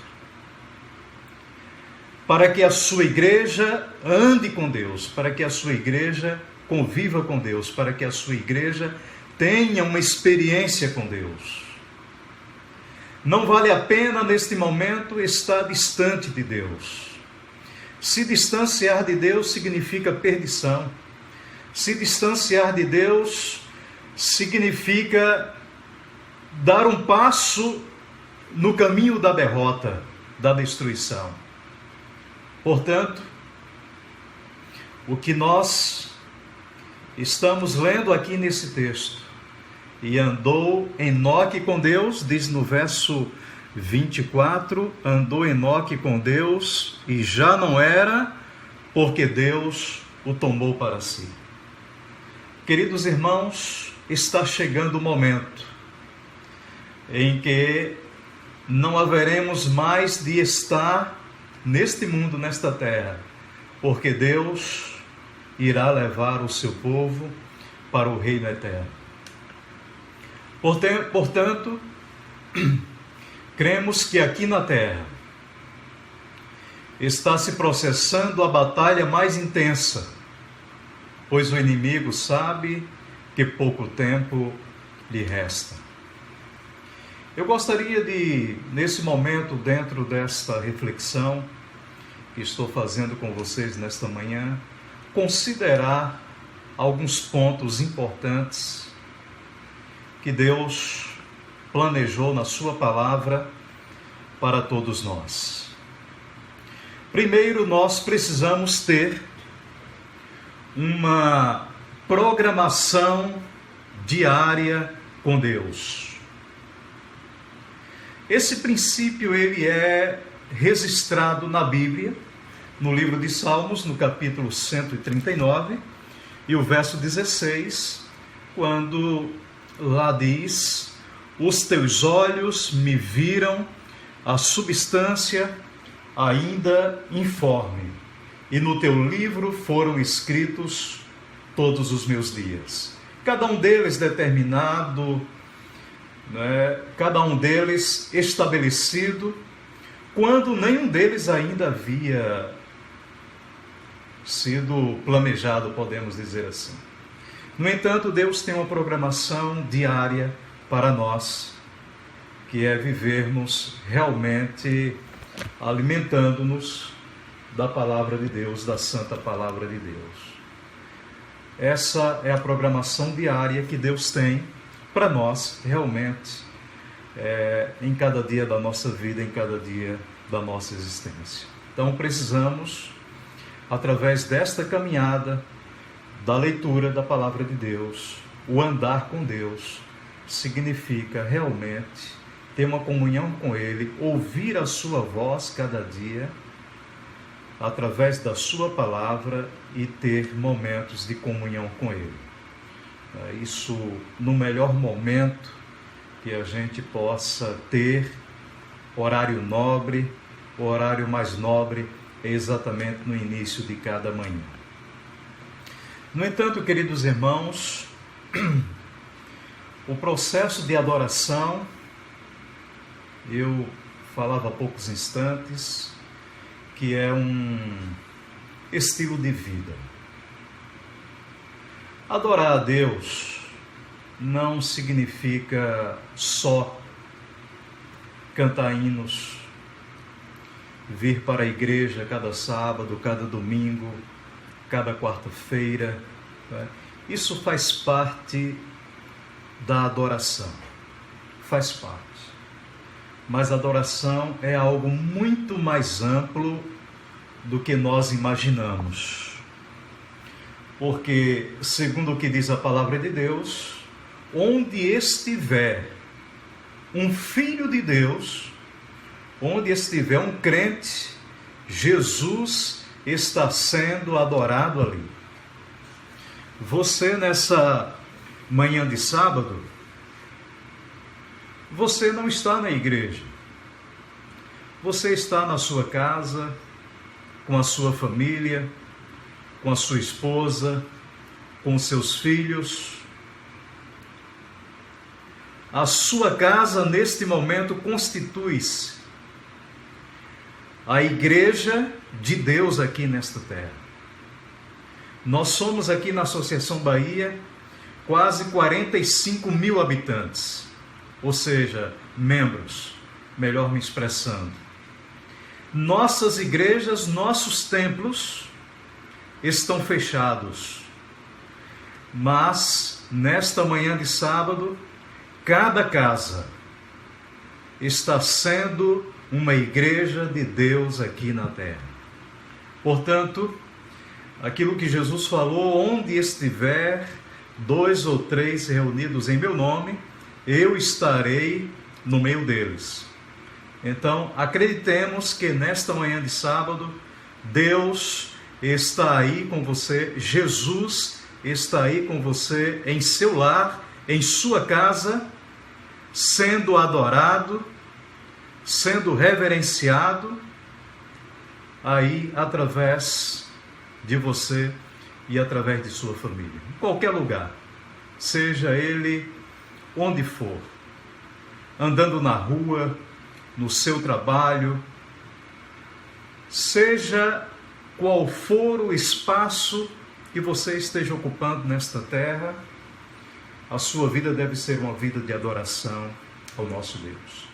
para que a sua igreja ande com Deus, para que a sua igreja conviva com Deus, para que a sua igreja tenha uma experiência com Deus. Não vale a pena, neste momento, estar distante de Deus. Se distanciar de Deus significa perdição. Se distanciar de Deus significa dar um passo no caminho da derrota, da destruição. Portanto, o que nós estamos lendo aqui nesse texto, e andou Enoque com Deus, diz no verso 24, andou Enoque com Deus e já não era, porque Deus o tomou para si. Queridos irmãos, está chegando o momento em que não haveremos mais de estar neste mundo, nesta terra, porque Deus irá levar o seu povo para o reino eterno. Portanto, cremos que aqui na terra está se processando a batalha mais intensa, pois o inimigo sabe que pouco tempo lhe resta. Eu gostaria de, nesse momento, dentro desta reflexão que estou fazendo com vocês nesta manhã, considerar alguns pontos importantes que Deus planejou na sua palavra para todos nós. Primeiro, nós precisamos ter uma programação diária com Deus. Esse princípio ele é registrado na Bíblia, no livro de Salmos, no capítulo 139, e o verso 16, quando lá diz: os teus olhos me viram a substância ainda informe, e no teu livro foram escritos todos os meus dias. Cada um deles determinado, cada um deles estabelecido, quando nenhum deles ainda havia sido planejado, podemos dizer assim. No entanto, Deus tem uma programação diária para nós, que é vivermos realmente alimentando-nos da palavra de Deus, da santa palavra de Deus. Essa é a programação diária que Deus tem para nós, realmente, em cada dia da nossa vida, em cada dia da nossa existência. Então, precisamos, através desta caminhada, da leitura da palavra de Deus, o andar com Deus, significa realmente ter uma comunhão com Ele, ouvir a sua voz cada dia, através da sua palavra, e ter momentos de comunhão com Ele. Isso no melhor momento que a gente possa ter, horário nobre, o horário mais nobre é exatamente no início de cada manhã. No entanto, queridos irmãos, o processo de adoração, eu falava há poucos instantes, que é um estilo de vida. Adorar a Deus não significa só cantar hinos, vir para a igreja cada sábado, cada domingo, cada quarta-feira. Isso faz parte da adoração, faz parte. Mas a adoração é algo muito mais amplo do que nós imaginamos. Porque, segundo o que diz a palavra de Deus, onde estiver um filho de Deus, onde estiver um crente, Jesus está sendo adorado ali. Você, nessa manhã de sábado, você não está na igreja. Você está na sua casa, com a sua família, com a sua esposa, com os seus filhos. A sua casa, neste momento, constitui-se a igreja de Deus aqui nesta terra. Nós somos aqui na Associação Bahia quase 45 mil habitantes, ou seja, membros, melhor me expressando. Nossas igrejas, nossos templos estão fechados, mas nesta manhã de sábado, cada casa está sendo uma igreja de Deus aqui na terra. Portanto, aquilo que Jesus falou, onde estiver 2 ou 3 reunidos em meu nome, eu estarei no meio deles. Então, acreditemos que nesta manhã de sábado, Deus está aí com você, Jesus está aí com você, em seu lar, em sua casa, sendo adorado, sendo reverenciado, aí através de você e através de sua família. Em qualquer lugar, seja ele onde for. andando na rua, no seu trabalho, seja qual for o espaço que você esteja ocupando nesta terra, a sua vida deve ser uma vida de adoração ao nosso Deus.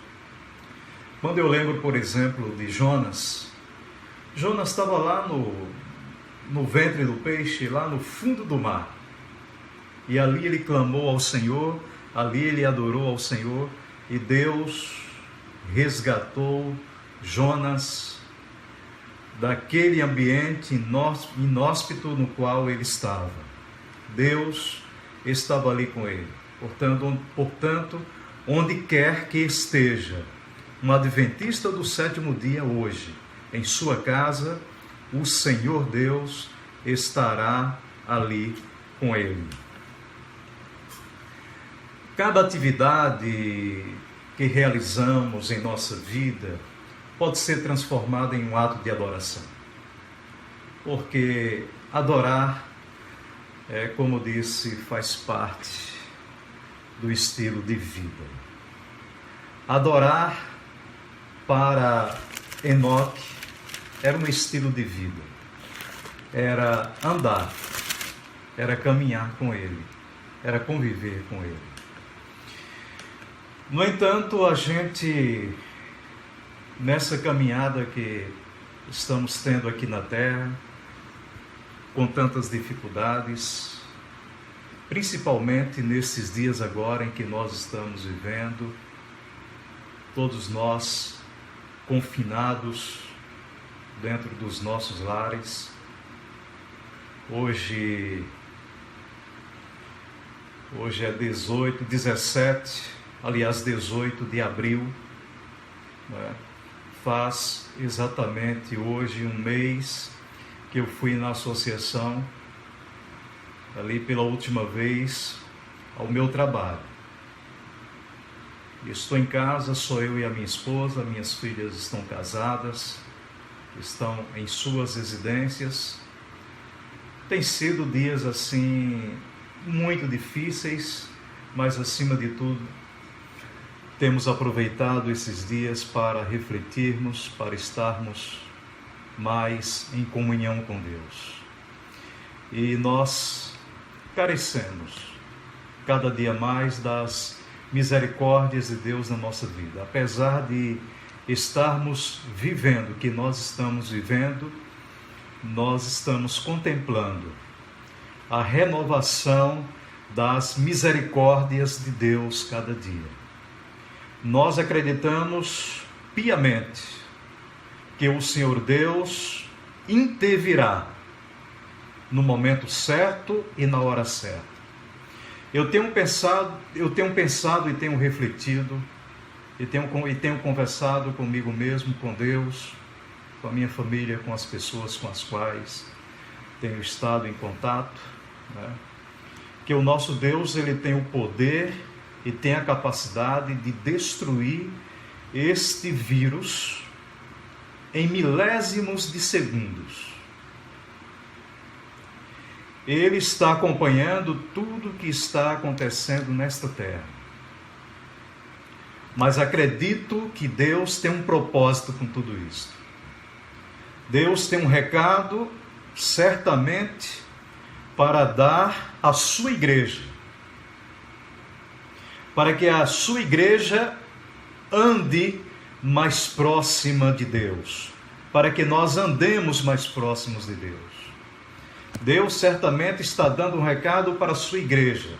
Quando eu lembro, por exemplo, de Jonas estava lá no ventre do peixe, lá no fundo do mar. E ali ele clamou ao Senhor, ali ele adorou ao Senhor, e Deus resgatou Jonas daquele ambiente inóspito no qual ele estava. Deus estava ali com ele. Portanto, onde quer que esteja um adventista do sétimo dia hoje, em sua casa, o Senhor Deus estará ali com ele. Cada atividade que realizamos em nossa vida pode ser transformada em um ato de adoração. Porque adorar, como disse, faz parte do estilo de vida. Adorar para Enoque era um estilo de vida. Era andar, era caminhar com ele, era conviver com ele. No entanto, a gente, nessa caminhada que estamos tendo aqui na Terra, com tantas dificuldades, principalmente nesses dias agora em que nós estamos vivendo, todos nós confinados dentro dos nossos lares. Hoje é 18 de abril, né? Faz exatamente hoje um mês que eu fui na associação, ali pela última vez, ao meu trabalho. Estou em casa, sou eu e a minha esposa, minhas filhas estão casadas, estão em suas residências. Tem sido dias assim muito difíceis, mas acima de tudo temos aproveitado esses dias para refletirmos, para estarmos mais em comunhão com Deus. E nós carecemos cada dia mais das misericórdias de Deus na nossa vida. Apesar de estarmos vivendo o que nós estamos vivendo, nós estamos contemplando a renovação das misericórdias de Deus cada dia. Nós acreditamos piamente que o Senhor Deus intervirá no momento certo e na hora certa. Eu tenho pensado e tenho refletido e tenho conversado comigo mesmo, com Deus, com a minha família, com as pessoas com as quais tenho estado em contato, né? Que o nosso Deus, ele tem o poder e tem a capacidade de destruir este vírus em milésimos de segundos. Ele está acompanhando tudo o que está acontecendo nesta terra. Mas acredito que Deus tem um propósito com tudo isso. Deus tem um recado, certamente, para dar à sua igreja. Para que a sua igreja ande mais próxima de Deus. Para que nós andemos mais próximos de Deus. Deus certamente está dando um recado para a sua igreja.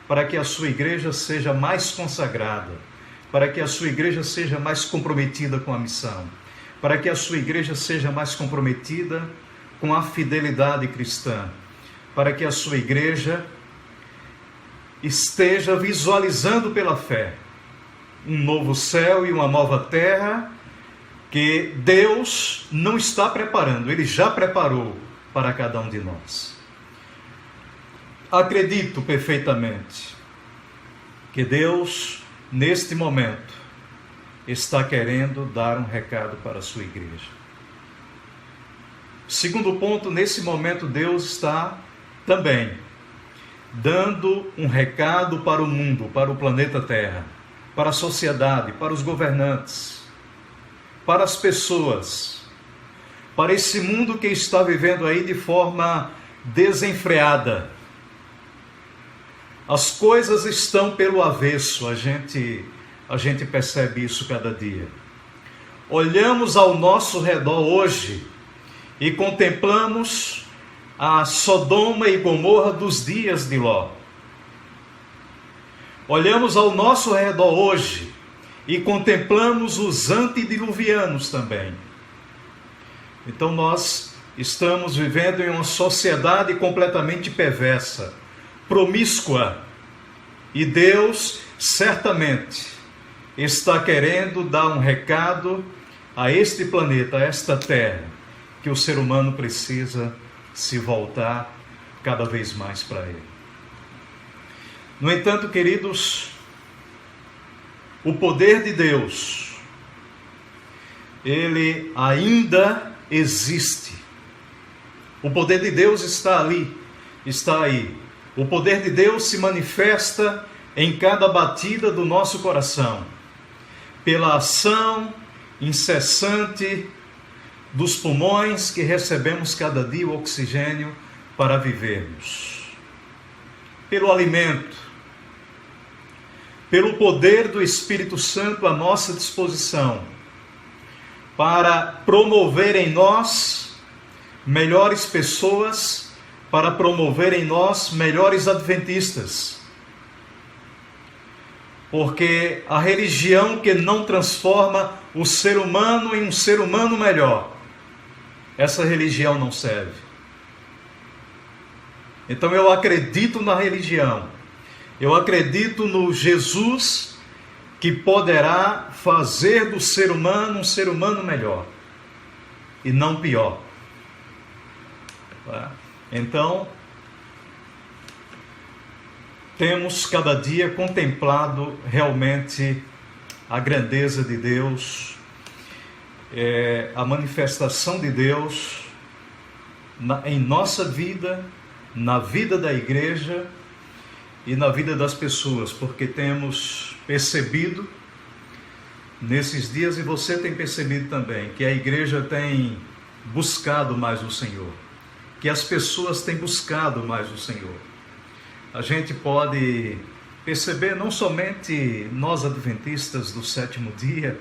Para que a sua igreja seja mais consagrada. Para que a sua igreja seja mais comprometida com a missão. Para que a sua igreja seja mais comprometida com a fidelidade cristã. Para que a sua igreja esteja visualizando pela fé um novo céu e uma nova terra que Deus não está preparando, Ele já preparou para cada um de nós. Acredito perfeitamente que Deus, neste momento, está querendo dar um recado para a sua igreja. Segundo ponto, nesse momento Deus está também dando um recado para o mundo, para o planeta Terra, para a sociedade, para os governantes, para as pessoas, para esse mundo que está vivendo aí de forma desenfreada. As coisas estão pelo avesso, a gente percebe isso cada dia. Olhamos ao nosso redor hoje e contemplamos a Sodoma e Gomorra dos dias de Ló. Olhamos ao nosso redor hoje e contemplamos os antediluvianos também. Então nós estamos vivendo em uma sociedade completamente perversa, promíscua, e Deus certamente está querendo dar um recado a este planeta, a esta terra, que o ser humano precisa se voltar cada vez mais para Ele. No entanto, queridos, o poder de Deus, ele ainda existe. O poder de Deus está ali, está aí. O poder de Deus se manifesta em cada batida do nosso coração, pela ação incessante dos pulmões que recebemos cada dia o oxigênio para vivermos, pelo alimento, pelo poder do Espírito Santo à nossa disposição, para promover em nós melhores pessoas, para promover em nós melhores adventistas. Porque a religião que não transforma o ser humano em um ser humano melhor, essa religião não serve. Então eu acredito na religião, eu acredito no Jesus que poderá fazer do ser humano um ser humano melhor e não pior. Então, temos cada dia contemplado realmente a grandeza de Deus, a manifestação de Deus em nossa vida, na vida da igreja e na vida das pessoas, porque temos percebido nesses dias, e você tem percebido também, que a igreja tem buscado mais o Senhor, que as pessoas têm buscado mais o Senhor. A gente pode perceber não somente nós adventistas do sétimo dia,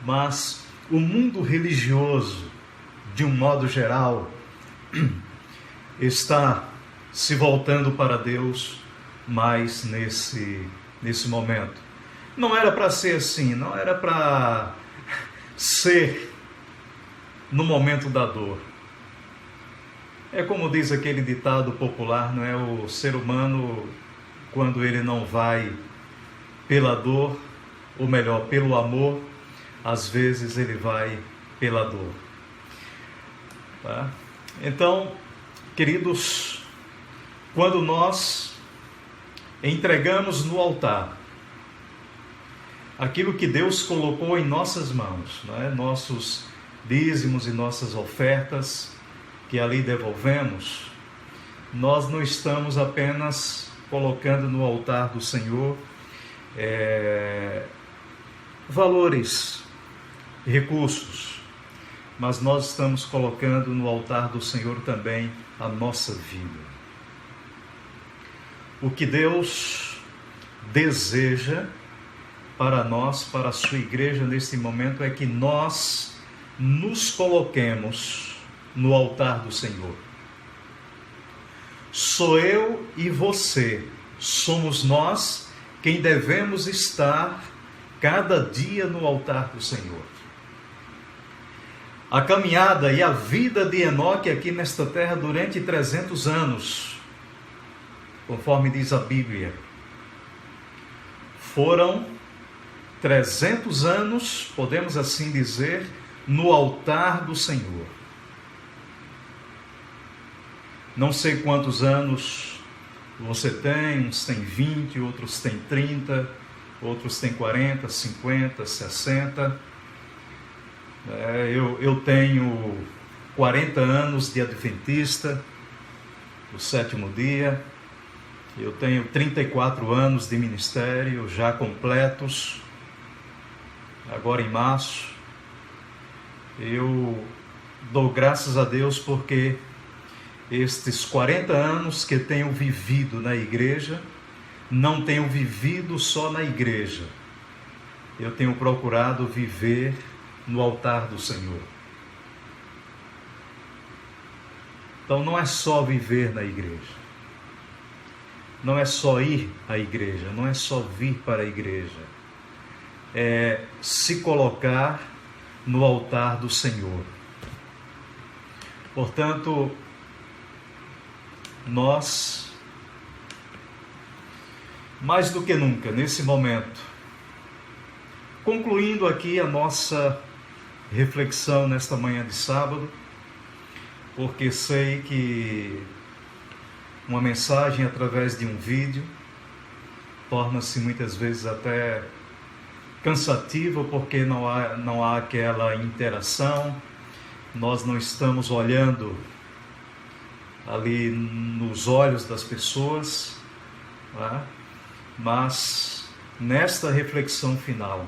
mas o mundo religioso, de um modo geral, está se voltando para Deus mais nesse momento. Não era para ser assim, não era para ser no momento da dor. É como diz aquele ditado popular, não é? O ser humano, quando ele não vai pela dor, ou melhor, pelo amor, às vezes ele vai pela dor. Tá? Então, queridos, quando nós entregamos no altar aquilo que Deus colocou em nossas mãos, não é? Nossos dízimos e nossas ofertas que ali devolvemos, nós não estamos apenas colocando no altar do Senhor valores, recursos, mas nós estamos colocando no altar do Senhor também a nossa vida. O que Deus deseja para nós, para a sua igreja neste momento, é que nós nos coloquemos no altar do Senhor. Sou eu e você, somos nós quem devemos estar cada dia no altar do Senhor. A caminhada e a vida de Enoque aqui nesta terra durante 300 anos, conforme diz a Bíblia, foram 300 anos, podemos assim dizer, no altar do Senhor. Não sei quantos anos você tem, uns têm 20, outros têm 30, outros têm 40, 50, 60. Eu tenho 40 anos de adventista, do sétimo dia. Eu tenho 34 anos de ministério já completos. agora em março. Eu dou graças a Deus porque estes 40 anos que tenho vivido na igreja, não tenho vivido só na igreja. Eu tenho procurado viver no altar do Senhor. Então não é só viver na igreja. Não é só ir à igreja, não é só vir para a igreja. É se colocar no altar do Senhor. Portanto, nós, mais do que nunca, nesse momento, concluindo aqui a nossa reflexão nesta manhã de sábado, porque sei que uma mensagem através de um vídeo torna-se muitas vezes até cansativa, porque não há aquela interação, nós não estamos olhando ali nos olhos das pessoas, né? Mas nesta reflexão final,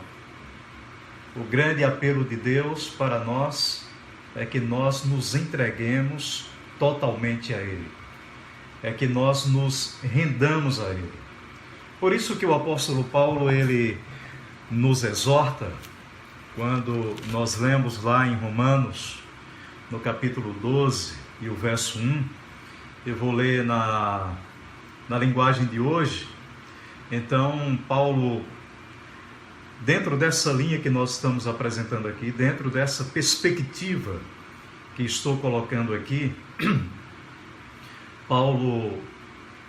o grande apelo de Deus para nós é que nós nos entreguemos totalmente a Ele, é que nós nos rendamos a Ele. Por isso que o apóstolo Paulo, ele nos exorta, quando nós lemos lá em Romanos, no capítulo 12 e o verso 1, eu vou ler na linguagem de hoje. Então, Paulo, dentro dessa linha que nós estamos apresentando aqui, dentro dessa perspectiva que estou colocando aqui, Paulo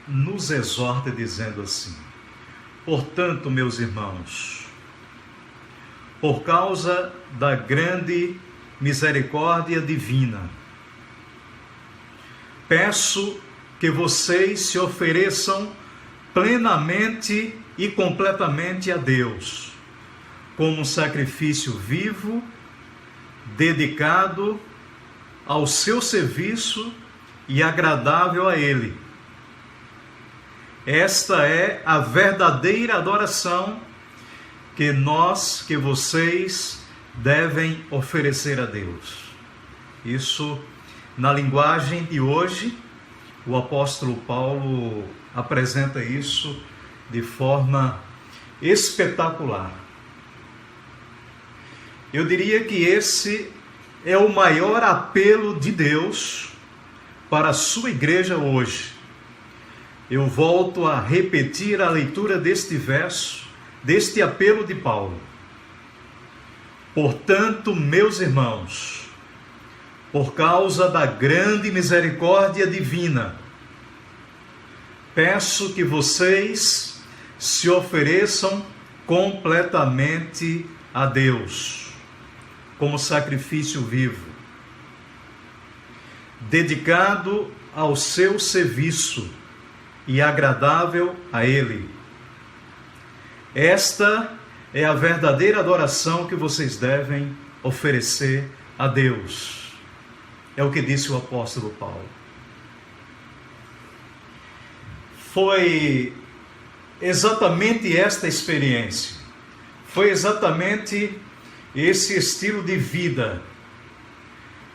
nos exorta dizendo assim: portanto, meus irmãos, por causa da grande misericórdia divina, peço que vocês se ofereçam plenamente e completamente a Deus, como um sacrifício vivo, dedicado ao seu serviço e agradável a Ele. Esta é a verdadeira adoração que vocês devem oferecer a Deus. Isso, na linguagem de hoje, o apóstolo Paulo apresenta isso de forma espetacular. Eu diria que esse é o maior apelo de Deus para a sua igreja hoje. Eu volto a repetir a leitura deste verso, deste apelo de Paulo. Portanto, meus irmãos, por causa da grande misericórdia divina, peço que vocês se ofereçam completamente a Deus, como sacrifício vivo, dedicado ao seu serviço e agradável a Ele. Esta é a verdadeira adoração que vocês devem oferecer a Deus. É o que disse o apóstolo Paulo. Foi exatamente esta experiência, foi exatamente esse estilo de vida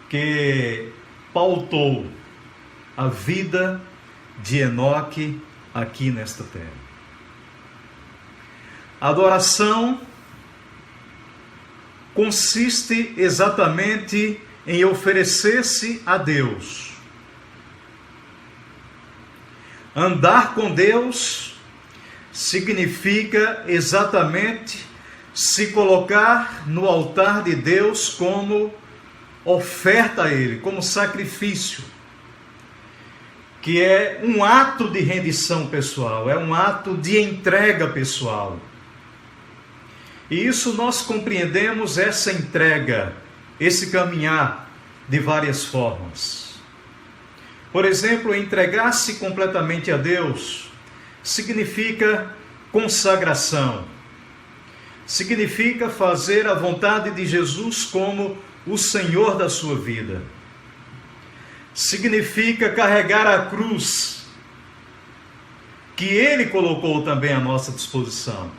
que pautou a vida de Enoque aqui nesta terra. A adoração consiste exatamente em oferecer-se a Deus. Andar com Deus significa exatamente se colocar no altar de Deus como oferta a Ele, como sacrifício, que é um ato de rendição pessoal, é um ato de entrega pessoal. E isso nós compreendemos, essa entrega, esse caminhar de várias formas. Por exemplo, entregar-se completamente a Deus significa consagração, significa fazer a vontade de Jesus como o Senhor da sua vida, significa carregar a cruz que Ele colocou também à nossa disposição,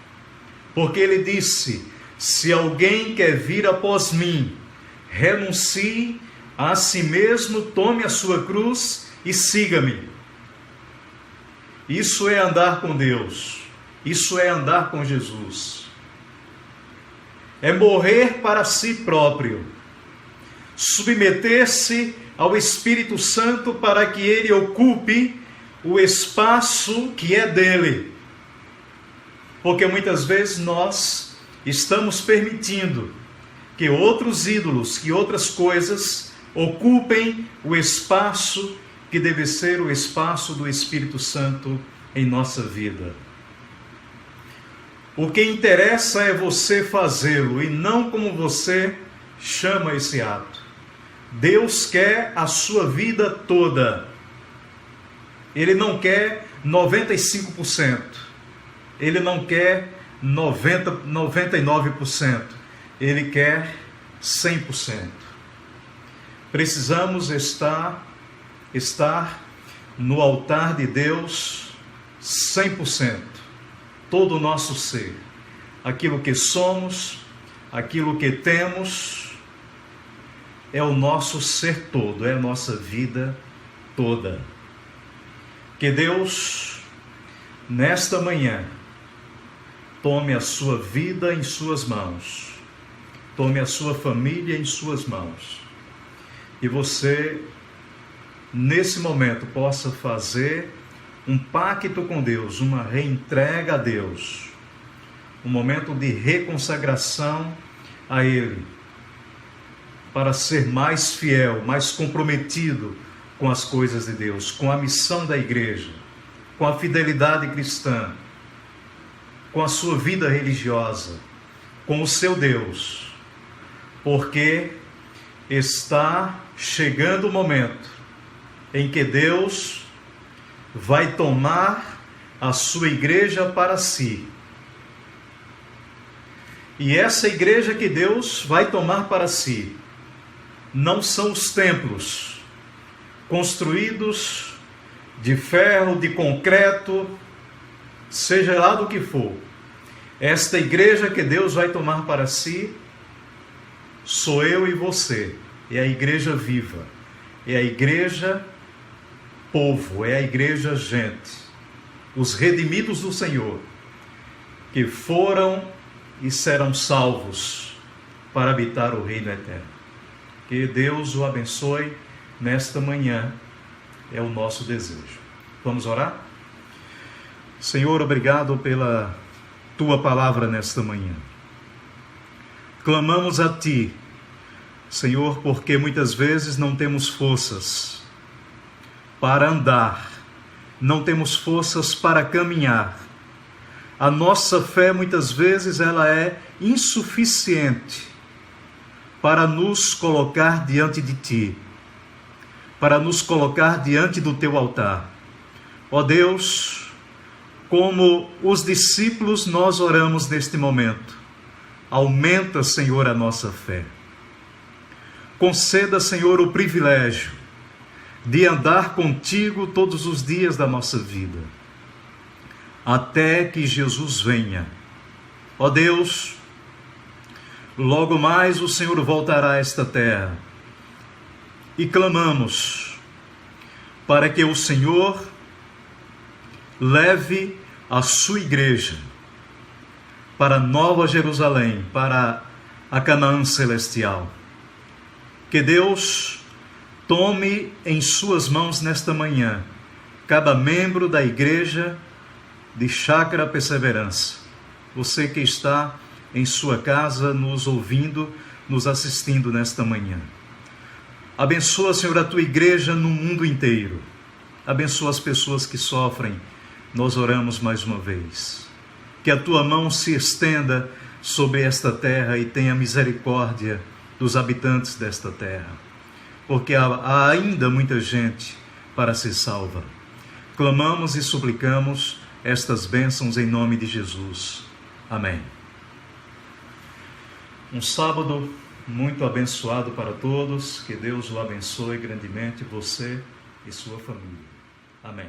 porque Ele disse: Se alguém quer vir após mim, renuncie a si mesmo, tome a sua cruz e siga-me. Isso é andar com Deus. Isso é andar com Jesus. É morrer para si próprio. Submeter-se ao Espírito Santo para que ele ocupe o espaço que é dele. Porque muitas vezes nós estamos permitindo que outros ídolos, que outras coisas ocupem o espaço que deve ser o espaço do Espírito Santo em nossa vida. O que interessa é você fazê-lo e não como você chama esse ato. Deus quer a sua vida toda. Ele não quer 95%. Ele não quer 99%. Ele quer 100%. Precisamos estar no altar de Deus 100%. Todo o nosso ser. Aquilo que somos, aquilo que temos, é o nosso ser todo, é a nossa vida toda. Que Deus, nesta manhã, tome a sua vida em suas mãos, tome a sua família em suas mãos, e você, nesse momento, possa fazer um pacto com Deus, uma reentrega a Deus, um momento de reconsagração a Ele, para ser mais fiel, mais comprometido com as coisas de Deus, com a missão da igreja, com a fidelidade cristã, com a sua vida religiosa, com o seu Deus, porque está chegando o momento em que Deus vai tomar a sua igreja para si. E essa igreja que Deus vai tomar para si não são os templos construídos de ferro, de concreto, seja lá do que for. Esta igreja que Deus vai tomar para si sou eu e você. É a igreja viva. É a igreja povo. É a igreja gente. Os redimidos do Senhor, que foram e serão salvos para habitar o reino eterno. Que Deus o abençoe nesta manhã. É o nosso desejo. Vamos orar? Senhor, obrigado pela Tua palavra nesta manhã. Clamamos a Ti, Senhor, porque muitas vezes não temos forças para andar, não temos forças para caminhar. A nossa fé, muitas vezes, ela é insuficiente para nos colocar diante de Ti, para nos colocar diante do Teu altar. Ó Deus, como os discípulos, nós oramos neste momento. Aumenta, Senhor, a nossa fé. Conceda, Senhor, o privilégio de andar contigo todos os dias da nossa vida, até que Jesus venha. Ó Deus, logo mais o Senhor voltará a esta terra, e clamamos para que o Senhor leve a sua igreja para Nova Jerusalém, para a Canaã celestial. Que Deus tome em suas mãos nesta manhã cada membro da igreja de Chácara Perseverança. Você que está em sua casa nos ouvindo, nos assistindo nesta manhã. Abençoa, Senhor, a tua igreja no mundo inteiro. Abençoa as pessoas que sofrem. Nós oramos mais uma vez. Que a tua mão se estenda sobre esta terra e tenha misericórdia dos habitantes desta terra. Porque há ainda muita gente para ser salva. Clamamos e suplicamos estas bênçãos em nome de Jesus. Amém. Um sábado muito abençoado para todos. Que Deus o abençoe grandemente, você e sua família. Amém.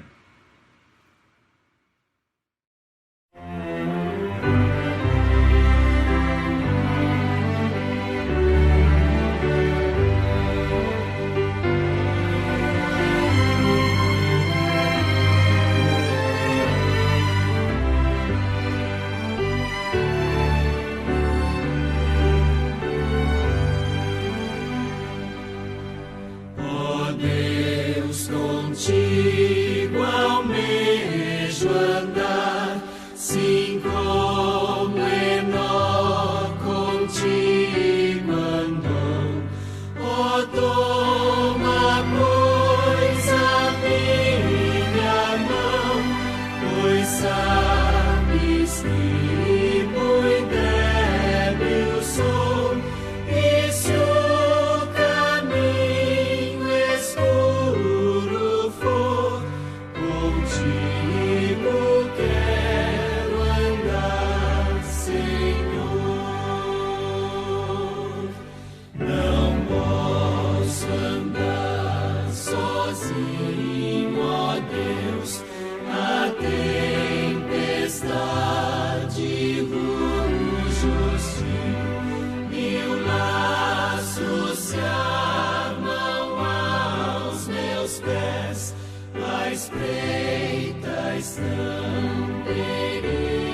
espreita estão perigos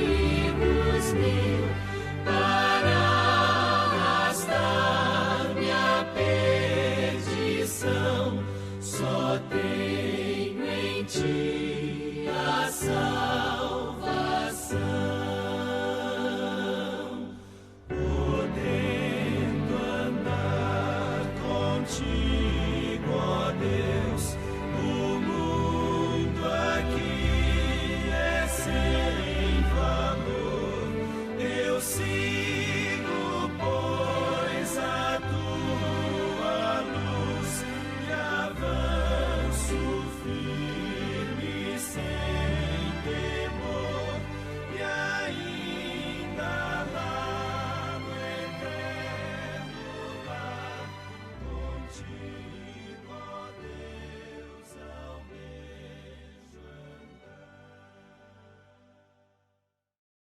mil para arrastar-me à perdição. Só tenho em ti a salvação. Podendo andar contigo